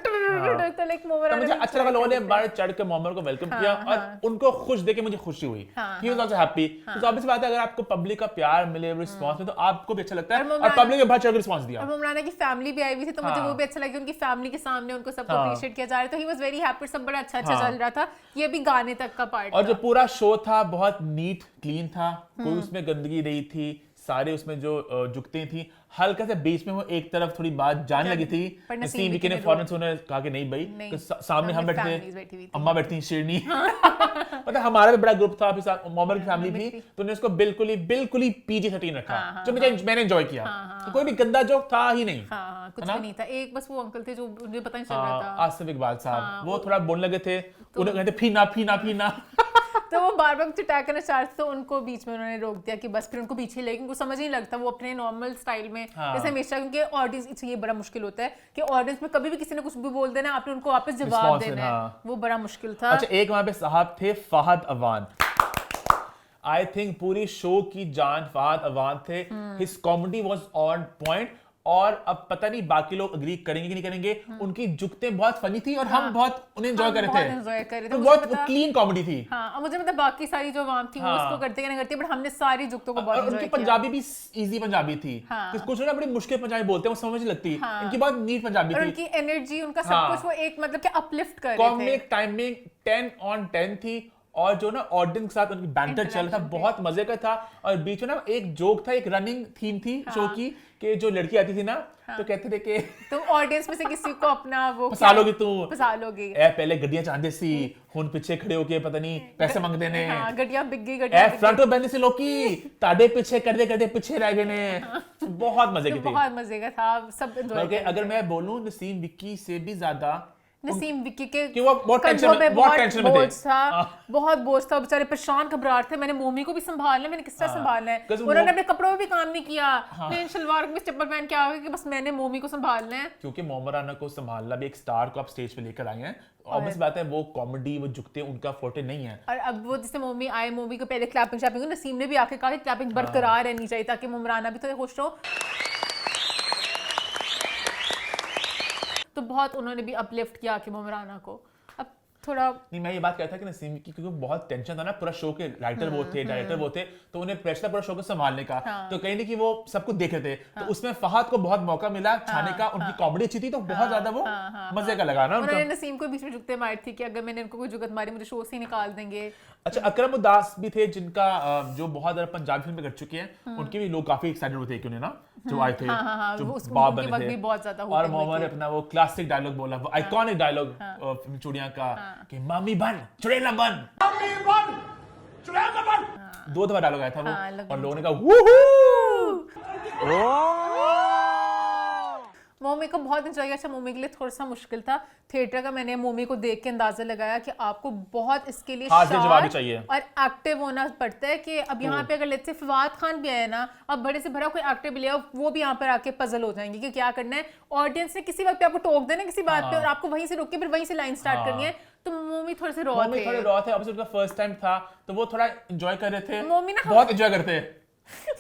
Speaker 2: तो लाइक मोहम्मद
Speaker 1: मुझे अच्छा लगा, लोगों ने बाहर चढ़ के मोहम्मद को वेलकम किया और उनको खुश देख के मुझे खुशी हुई। He was also happy. तो ऑब्वियस बात है, अगर आपको पब्लिक का प्यार मिले रिस्पांस में, तो आपको भी अच्छा लगता है, और पब्लिक ने बहुत चढ़ के रिस्पांस दिया।
Speaker 2: और मोहम्मद राना की फैमिली भी आई हुई थी, तो मुझे वो भी अच्छा लगा, उनकी फैमिली के सामने उनको सबको अप्रिशिएट किया जा रहा है, तो ही वाज वेरी हैप्पी, सब बड़ा अच्छा चल रहा था। ये भी गाने तक का पार्ट,
Speaker 1: और जो पूरा शो था बहुत नीट क्लीन था, कोई उसमें गंदगी नहीं थी, सारे उसमें जो जुगते थी, हल्का से बीच में वो एक तरफ थोड़ी बात जाने लगी थी, नसीम विकी ने फौरन से उन्हें कहा कि नहीं भाई, तो सामने हम बैठे थे, अम्मा बैठती थी शेरनी, मतलब हमारा भी बड़ा ग्रुप था, मोहम्मद की फैमिली भी, तो उन्होंने उसको बिल्कुल ही PG-13 रखा, जो मैंने एंजॉय किया, तो कोई भी गंदा जोक था ही नहीं,
Speaker 2: कुछ भी नहीं था। एक बस वो अंकल थे जो मुझे पता नहीं चल रहा था,
Speaker 1: आसिफ इकबाल साहब, वो थोड़ा बोलने लगे थे, उन्हें कहते फीना
Speaker 2: तो वो बार बार चिटा करना चाहते, तो उनको बीच में उन्होंने रोक दिया कि बस, फिर उनको पीछे लेकिन उनको समझ नहीं लगता, वो अपने नॉर्मल स्टाइल में जैसे हमेशा, क्योंकि ऑडियंस, ये बड़ा मुश्किल होता है कि ऑडियंस में कभी भी किसी ने कुछ भी बोल देना, आपने उनको वापस जवाब देना है, वो बड़ा मुश्किल था।
Speaker 1: अच्छा, एक वहां पे साहब थे फहद अवान, आई थिंक पूरी शो की जान फहद अवान थे, his comedy was on point, और अब पता नहीं बाकी लोग अग्री करेंगे कि नहीं करेंगे। उनकी जुगतें बहुत फनी थी और हम बहुत उन्हें एंजॉय कर रहे थे। तो बहुत क्लीन कॉमेडी थी।
Speaker 2: हाँ, और मुझे मतलब बाकी सारी जो आवाम थी वो उसको करते क्या नहीं करती, बट हमने सारी जुगतों को बहुत
Speaker 1: उनकी पंजाबी भी इजी पंजाबी थी। कुछ लोग बड़ी मुश्किल पंजाबी बोलते हैं, वो समझ लगती। इनकी बहुत नीट पंजाबी थी।
Speaker 2: उनकी एनर्जी, उनका सब कुछ वो एक मतलब कि अपलिफ्ट कर रहे थे।
Speaker 1: कॉमिक टाइमिंग 10 on 10 थी और जो ना ऑडियंस के साथ उनकी बैंटर चल रहा था बहुत मजे का था। और बीच में ना एक जोक था, एक रनिंग थीम थी शो की कि जो लड़की आती थी ना तो कहते थे कि
Speaker 2: तुम ऑडियंस में से किसी को अपना वो
Speaker 1: फसा लोगी तू,
Speaker 2: फसा लोगी।
Speaker 1: ए पहले गड्डियां चाहते सी हुन पीछे खड़े होके पता नहीं पैसे मांगते ने।
Speaker 2: हां, गड्डियां बिक गई,
Speaker 1: ए
Speaker 2: गड्डियां
Speaker 1: फ्रंट में बैठने से लोकी ताड़े पीछे करते करते पीछे रह गए ने। बहुत मजे की थी,
Speaker 2: बहुत मजे का था, सब एंजॉय
Speaker 1: किया। अगर मैं बोलूं नसीम विक्की से भी ज्यादा
Speaker 2: नसीम विक्की के
Speaker 1: कि वो बहुत टेंशन में थे।
Speaker 2: बहुत बोझ था, बेचारे परेशान घबराहट थे। मैंने मोमी को भी संभालना है, मैंने किस तरह संभालना है। उन्होंने अपने कपड़ों में भी काम नहीं किया, प्लेन शलवार में चप्पल पहन के आ गए कि बस मैंने मोमी को संभालना है।
Speaker 1: क्योंकि मोहम्मद राना को संभालना भी एक स्टार को आप स्टेज पे लेकर आए हैं। ऑब्वियस बात है वो कॉमेडी वो जुगते उनका फोटे नहीं है।
Speaker 2: और अब वो जैसे मोमी आए, मोमी को पहले क्लैपिंग शैपिंग, नसीम ने भी आके कहा कि क्लैपिंग बरकरार रहनी चाहिए ताकि मोहम्मद राना भी तो खुश हो। तो बहुत उन्होंने भी अपलिफ्ट किया कि मोहम्मद राना को। अब थोड़ा
Speaker 1: नहीं, मैं ये बात कहता कि नसीम की क्योंकि बहुत टेंशन था ना, पूरा शो के राइटर वो थे, डायरेक्टर वो थे, तो उन्हें प्रेशर पूरा शो को संभालने का। तो कहीं नहीं कि वो सब कुछ देख रहे थे, तो उसमें फहद को बहुत मौका मिला छाने का। उनकी कॉमेडी अच्छी थी तो बहुत ज्यादा वो मजे का लगा ना।
Speaker 2: उन्होंने नसीम को बीच में जुगते मारी थी कि अगर मैंने इनको कोई जुगत मारी मुझे शो से निकाल देंगे।
Speaker 1: अच्छा, अकरम उदास भी थे जिनका जो बहुत ज्यादा पंजाबी फिल्म कर चुके हैं, उनके भी लोग काफी एक्साइटेड होते हैं कि उन्हें ना जो आए थे, जो बाप बने थे। और मोहम्मद ने अपना वो क्लासिक डायलॉग बोला, वो आइकॉनिक डायलॉग चूड़ियां का कि मामी बन चुड़ैला बन, मामी बन चुड़ैला बन। 2 दफा डायलॉग आया था वो और लोगों ने कहा वूहू।
Speaker 2: मोमी को बहुत एंजॉय किया। अच्छा, मोमी के लिए थोड़ा सा मुश्किल था थिएटर का। मैंने मोमी को देख के अंदाजा लगाया कि आपको बहुत इसके लिए शार्प
Speaker 1: चाहिए
Speaker 2: और एक्टिव होना पड़ता है कि अब यहाँ पे अगर लेट्स से फवाद खान भी आया ना, अब बड़े से भरा कोई एक्टर भी लिया, वो भी यहाँ पर आके पजल हो जाएंगे कि क्या करना है। ऑडियंस ने किसी वक्त पे आपको टोक देना किसी बात पे और आपको वहीं से रोक के फिर वहीं से लाइन स्टार्ट करनी है। तो मोमी थोड़े से रॉ थे।
Speaker 1: अब उनका फर्स्ट टाइम था तो वो थोड़ा एंजॉय कर रहे थे।
Speaker 2: मोमी ना
Speaker 1: बहुत एंजॉय करते हैं।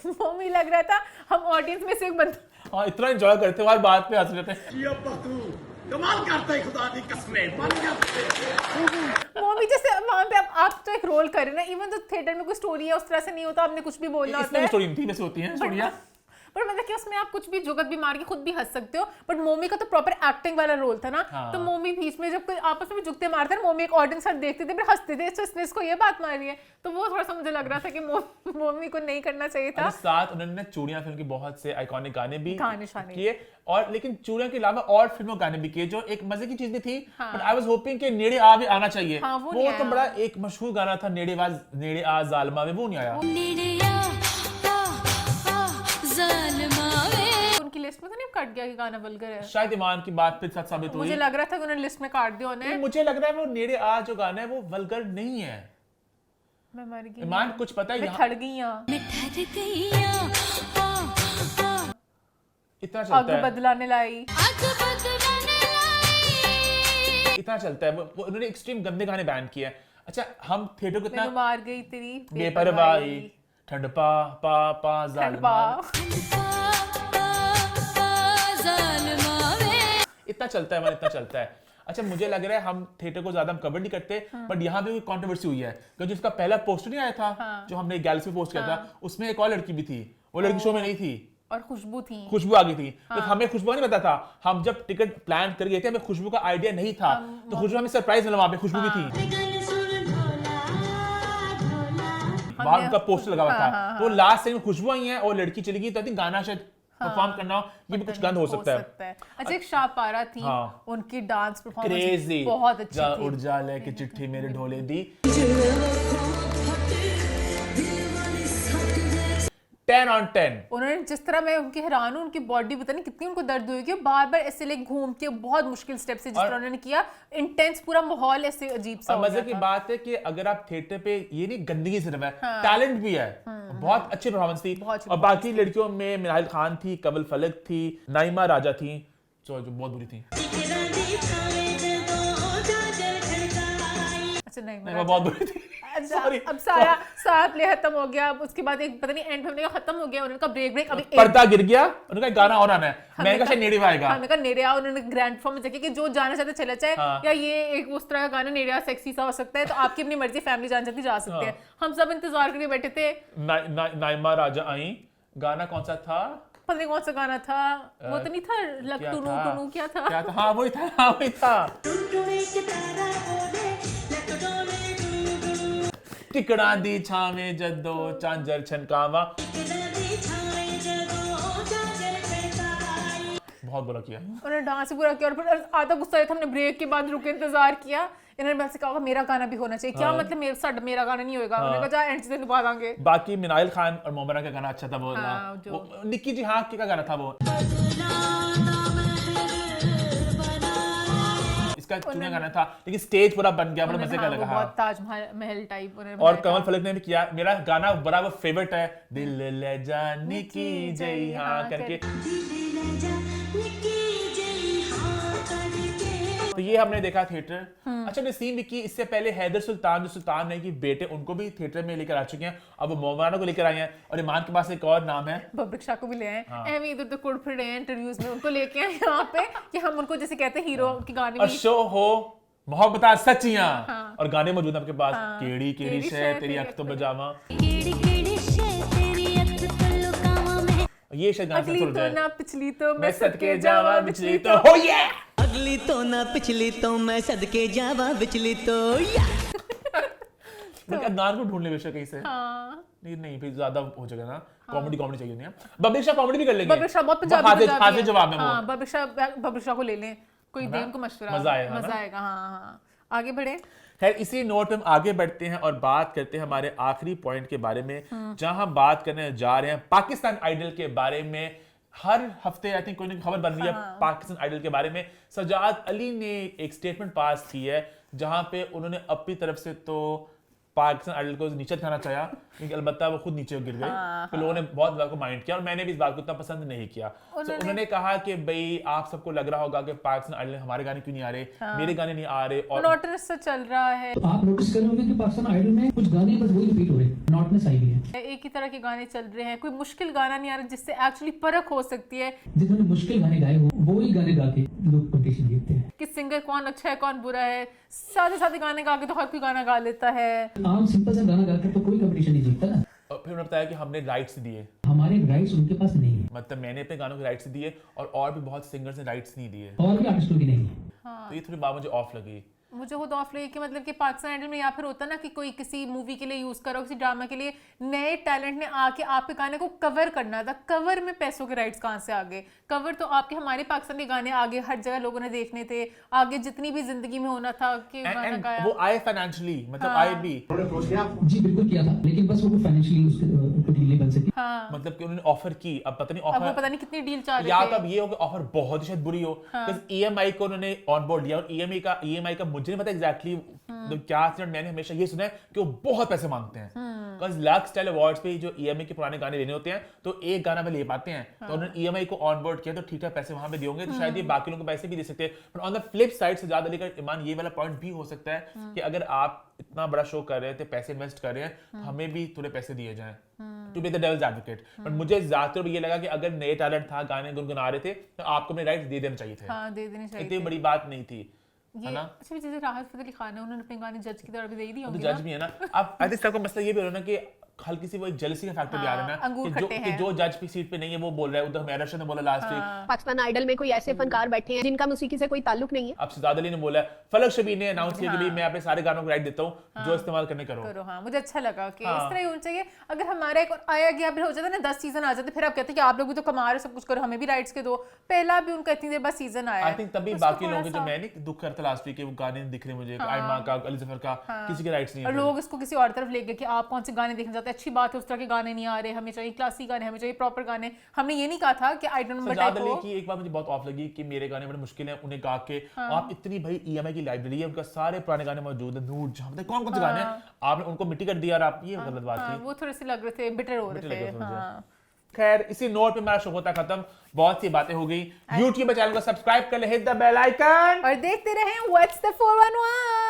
Speaker 2: मोमी लग रहा था हम ऑडियंस में से एक बंदा,
Speaker 1: हाँ इतना एंजॉय करते हैं, हर बात पे हंस रहे थे।
Speaker 8: कमाल करता है खुदा दी कसमें।
Speaker 2: मोमी जैसे वहां पे आप तो एक रोल कर रहे हैं ना, इवन तो थिएटर में कोई स्टोरी है उस तरह से नहीं होता, आपने कुछ भी बोलना होता है।
Speaker 1: स्टोरी थी वैसे होती है स्टोरियां,
Speaker 2: पर मतलब कि उसमें आप कुछ भी जुगत भी मार के खुद भी हंस सकते हो। बट मोमी का तो प्रॉपर एक्टिंग वाला रोल था ना। तो मोमी बीच में जब कोई आपस में जुगते मारते हैं, मोमी एक ऑडियंस साथ देखते थे फिर हंसते थे, तो इसने इसको ये बात मारी है। तो वो थोड़ा सा मुझे लग रहा था कि मोमी को नहीं करना चाहिए था।
Speaker 1: साथ उन्होंने चूड़ियां फिल्म के बहुत से आइकॉनिक गाने भी
Speaker 2: किए
Speaker 1: और लेकिन चूड़ियां के अलावा और फिल्मों गाने भी किए जो एक मजे की चीज भी थी। बट आई वाज होपिंग कि नेड़े आ भी आना चाहिए। वो तो बड़ा एक मशहूर गाना था नेड़े आ जालिमा में, वो नहीं आया।
Speaker 2: उनकी लिस्ट में तो नहीं कट गया कि गाना वल्गर है?
Speaker 1: शायद ईमान की बात पे सच साबित हुई।
Speaker 2: मुझे लग रहा था कि उन्होंने लिस्ट में काट दिया उन्हें।
Speaker 1: मुझे लग रहा है वो नेड़े आ जो गाना है वो वल्गर नहीं है।
Speaker 2: मैं मर गई।
Speaker 1: ईमान कुछ पता है
Speaker 2: यहाँ?
Speaker 1: इतना चलता है।
Speaker 2: बदलाने लाई।
Speaker 1: इतना चलता है। वो उन्होंने एक्सट्रीम गंदे गाने बैन किए। अच्छा, हम थिएटर को इतना
Speaker 2: मार गई तेरी
Speaker 1: बेपरवाही ठंड पा पा पा जालिमा, इतना चलता है, इतना चलता है। अच्छा, मुझे लग रहा है हम थिएटर को ज्यादा हम कवर नहीं करते, बट यहाँ पे कोई कंट्रोवर्सी हुई है क्योंकि जिसका पहला पोस्टर नहीं आया था, जो हमने गैलेक्सी में पोस्ट किया था, उसमें एक और लड़की भी थी। वो लड़की शो में नहीं थी
Speaker 2: और खुशबू थी,
Speaker 1: खुशबू आ गई थी। तो हमें खुशबू नहीं पता था। हम जब टिकट प्लान कर गए थे हमें खुशबू का आइडिया नहीं था, तो खुशबू हमें सरप्राइज मिला, वहां पे खुशबू भी थी, वहां उनका पोस्टर लगा हुआ था। तो लास्ट टाइम खुशबू आई है और लड़की चली गई, तो आई थिंक गाना शायद परफॉर्म करना हो, ये भी कुछ गंद हो सकता है।
Speaker 2: अच्छा, एक शाहपारा थी, उनकी डांस परफॉर्मेंस बहुत अच्छी थी।
Speaker 1: उड़ जा लेके चिट्ठी मेरे ढोले दी, 10 on 10।
Speaker 2: उन्होंने जिस तरह, मैं उनकी हैरान हूँ, उनकी बॉडी पता नहीं कितनी उनको दर्द हुई, बार बार ऐसे लाइक घूम के बहुत मुश्किल स्टेप से जिस तरह उन्होंने किया, इंटेंस पूरा माहौल ऐसे अजीब सा।
Speaker 1: मजे की बात है कि अगर आप थिएटर पे, ये नहीं गंदगी सिर्फ है, टैलेंट भी है। बहुत अच्छी परफॉर्मेंस थी। और बाकी लड़कियों में मिनाइल खान थी, कवल फलक थी, नाइमा राजा थी, जो बहुत बुरी थी।
Speaker 2: अच्छा,
Speaker 1: नाइमा बहुत बुरी थी।
Speaker 2: अच्छा,
Speaker 1: Sorry.
Speaker 2: अब सारा प्ले खत्म हो गया। अब उसके बाद एक पता नहीं एंड में खत्म हो गया, उन्होंने कहा ब्रेक अभी
Speaker 1: पर्दा गिर गया, उन्होंने कहा गाना और आना है, मैंने कहा शायद नेडिव आएगा,
Speaker 2: हमने कहा नेरिया, उन्होंने ग्रैंड फॉर्म में जाके कि जो जाना चाहते चला जाए, या ये एक उस तरह का गाना नेरिया सेक्सी सा हो सकता है, तो आपकी अपनी मर्जी, फैमिली जान चाहती जा सकते हैं। हम सब इंतजार करके बैठे थे।
Speaker 1: नाइमा राजा आई, गाना कौन सा था,
Speaker 2: पता नहीं कौन सा गाना था, वो तो नहीं था लक टुनु टुनु, क्या था?
Speaker 1: हाँ वही था टिकड़ा दी छावे जदो चांजर छनकावा, बहुत बुरा किया
Speaker 2: उन्होंने, डांस पूरा किया और फिर आधा गुस्सा आया था, हमने ब्रेक के बाद रुके इंतजार किया, इन्होंने मुझसे कहा मेरा गाना भी होना चाहिए। क्या मतलब मेरा गाना नहीं होगा? उन्होंने कहा जा एंड से दबा देंगे।
Speaker 1: बाकी मिनाइल खान और मोमरा का गाना अच्छा था, वो निक्की जी हाँ का गाना था वो, इसका चुना गाना था, लेकिन स्टेज पूरा बन गया, बड़ा मजे का लगा।
Speaker 2: बहुत ताजमहल टाइप।
Speaker 1: और कमल फलक ने भी किया, मेरा गाना बड़ा वो फेवरेट है, दिल ले जाने की जय हाँ करके, तो ये हमने देखा थिएटर। अच्छा, हमने सीन भी की इससे पहले हैदर सुल्तान, जो सुल्तान है कि बेटे, उनको भी थिएटर में लेकर आ चुके हैं, अब वो मोमाना को लेकर आए हैं, और ईमान के पास एक और नाम है
Speaker 2: बब्रिक शाह को भी ले आए। एमी इधर तो कुड़ फिर रहे हैं इंटरव्यूज में, उनको लेके आए यहाँ पे कि हम उनको जैसे कहते हैं हीरो के गाने
Speaker 1: और शो हो मोहब्बत सच्चियां, और गाने मौजूद है आपके पास, केड़ी केड़ी शे तेरी अख तो बजावा, ये शायद गाना
Speaker 2: अगली तो ना पिछली तो
Speaker 1: मैं सदके जावा बिचली तो हो ये,
Speaker 13: अगली तो ना पिछली तो मैं सदके जावा बिचली तो
Speaker 1: मतलब नार को ढूंढ ले बेशक कहीं से। नहीं फिर ज्यादा हो जाएगा ना, कॉमेडी चाहिए नहीं। बब्रिक शाह कॉमेडी भी कर लेंगे,
Speaker 2: बब्रिक शाह बहुत पंजाबी
Speaker 1: हाजिर जवाब में वो,
Speaker 2: बब्रिक शाह को ले लें, कोई दे उनको मशवरा, मजा आएगा। हाँ, आगे बढ़े।
Speaker 1: खैर, इसी नोट पे हम आगे बढ़ते हैं और बात करते हैं हमारे आखिरी पॉइंट के बारे में, जहां हम बात करने जा रहे हैं पाकिस्तान आइडल के बारे में। हर हफ्ते आई थिंक कोई ना खबर बन रही है पाकिस्तान आइडल के बारे में। सजाद अली ने एक स्टेटमेंट पास की है, जहां पे उन्होंने अपनी तरफ से तो पाकिस्तान आइडल को नीचे दिखाना चाहा, लेकिन अलबत्ता वो खुद नीचे गिर गए, तो लोगों ने बहुत बात को माइंड किया, और मैंने भी इस बात को इतना पसंद नहीं किया। तो उन्होंने कहा कि भाई आप सबको लग रहा होगा कि पाकिस्तान आइडल हमारे गाने क्यों नहीं आ रहे, मेरे गाने नहीं आ रहे, और
Speaker 2: नॉटनेस से चल रहा है।
Speaker 7: तो आप नोटिस कर रहे होंगे कि पाकिस्तान आइडल में कुछ गाने बस वही रिपीट हो रहे हैं, नॉटनेस आई भी है,
Speaker 2: एक ही तरह के गाने चल रहे हैं, कोई मुश्किल गाना नहीं आ रहा जिससे एक्चुअली परख हो सकती है।
Speaker 7: जिन्होंने मुश्किल गाने गाए हो वो ही गाने गा के लोग कंपटीशन जीतते हैं,
Speaker 2: कि सिंगर कौन अच्छा है कौन बुरा है। सादे गाने गा के तो हर कोई गाना गा लेता है,
Speaker 7: आम सिंपल सा गाना गाकर तो कोई कंपटीशन नहीं जीतता ना।
Speaker 1: फिर उन्होंने बताया कि हमने राइट्स दिए,
Speaker 7: हमारे राइट्स उनके पास नहीं है,
Speaker 1: मतलब मैंने अपने गानों के राइट्स दिए, और भी बहुत सिंगर्स ने राइट्स नहीं दिए,
Speaker 7: और भी आर्टिस्टों की नहीं है।
Speaker 1: तो ये थोड़ी बात मुझे ऑफ लगी।
Speaker 2: मुझे खुद ऑफ लगी कि मतलब कि पाकिस्तान आइडल में या फिर होता ना कि कोई किसी मूवी के लिए यूज करो, किसी ड्रामा के लिए, नए टैलेंट ने आके आपके गाने को कवर करना था। कवर में पैसों के राइट्स कहाँ से आ गए? कवर तो आपके हमारे पाकिस्तान के गाने आगे हर जगह लोगों ने देखने थे, आगे जितनी भी जिंदगी में होना था कि गाना गाया,
Speaker 1: वो आए फाइनेंशियली, मतलब आए भी
Speaker 7: जी बिल्कुल किया था, लेकिन बस वो फाइनेंशियली उसके डील नहीं बन सकी।
Speaker 1: मतलब कि उन्होंने ऑफर की, अब पता नहीं
Speaker 2: अब वो
Speaker 1: ऑफर
Speaker 2: पता नहीं कितनी डील चाह रहे थे,
Speaker 1: या तो अब ये हो कि ऑफर बहुत ही शायद बुरी हो, EMI को उन्होंने ऑन बोर्ड लिया, और EMI का मुझे नहीं पता एग्जैक्टली क्या, मैंने हमेशा ये सुना है कि वो बहुत पैसे मांगते हैं, बिकॉज़ लक्स स्टाइल अवार्ड्स पे जो EMI के पुराने गाने लेने होते हैं तो एक गाना में ले पाते हैं, तो उन्होंने EMI को ऑन बोर्ड किया, तो ठीक ठाक पैसे वहां पे दिए होंगे, तो शायद ये बाकी लोगों को पैसे भी दे सकते हैं। पर on the flip side Sajjad Ali का ईमान ये वाला पॉइंट भी हो सकता है कि अगर आप इतना बड़ा शो कर रहे थे, पैसे इन्वेस्ट कर रहे हैं, तो हमें भी थोड़े पैसे दिए जाएं, to be the devil's advocate. पर मुझे ज्यादातर ये लगा कि अगर नए टैलेंट था, गाने गुनगुना रहे थे, तो आपको अपने राइट्स दे देने चाहिए थे।
Speaker 2: हाँ, दे देने चाहिए,
Speaker 1: इतनी बड़ी बात नहीं थी, है ना?
Speaker 2: अच्छा, जैसे राहत फतेह अली खान है, उन्होंने अपने गाने जज की तरह भी दे दिए होंगे,
Speaker 1: जज भी है ना। अब आई थिंक सबका मसला ये भी हो रहा है ना कि हल्की सी वो जेलसी का फैक्टर भी आ रहा है ना, कि जो जज की सीट पे नहीं है वो बोल रहा है। उधर मेरा ने बोला लास्ट वीक
Speaker 14: पाकिस्तान आइडल में कोई ऐसे फनकार बैठे हैं जिनका मौसीकी से कोई ताल्लुक नहीं है।
Speaker 1: अब सजाद अली ने बोला, फलक शबीर ने अनाउंस किया कि भाई मैं अपने सारे गानों को राइट देता हूं, जो इस्तेमाल करने करो।
Speaker 2: हाँ, मुझे अच्छा लगा कि इस तरह ही होना चाहिए। अगर हमारा एक आया गया फिर हो जाता ना 10 सीजन आ जाते, फिर आप कहते हैं कि आप लोग भी तो कमा रहे, सब कुछ करो, हमें भी राइट्स के दो। पहला भी उनका इतनी देर बाद सीजन आया,
Speaker 1: आई थिंक तभी बाकी लोगों जो मैंने दुख करता लास्ट वीक के वो गाने नहीं दिख रहे मुझे, आयमा का, अली जफर का, किसी के राइट्स नहीं है,
Speaker 2: और लोग इसको किसी और तरफ ले गए कि आप कौन से गाने देखना चाहते हैं। अच्छी बात है, उस तरह के गाने नहीं आ रहे, हमें चाहिए क्लासिक गाने, हमें चाहिए प्रॉपर गाने। हमने ये नहीं कहा था कि आइडल नंबर
Speaker 1: सजाद अली की एक बात मुझे बहुत ऑफ लगी कि मेरे गाने बड़े मुश्किल हैं उन्हें गा के। आप इतनी भाई EMI की लाइब्रेरी है, उनका सारे पुराने गाने मौजूद है, नूर जहां, पता कौन कौन से गाने हैं, आपने उनको मिट्टी कर दिया, और आप ये गलत बात थी।
Speaker 2: वो थोड़े से लग रहे थे, बिटर हो रहे थे।
Speaker 1: खैर, इसी नोट पे मेरा शो होता खत्म, बहुत सी बातें हो गई। YouTube चैनल को सब्सक्राइब कर ले, हिट द बेल आइकन,
Speaker 2: और देखते रहें व्हाट्स द 411।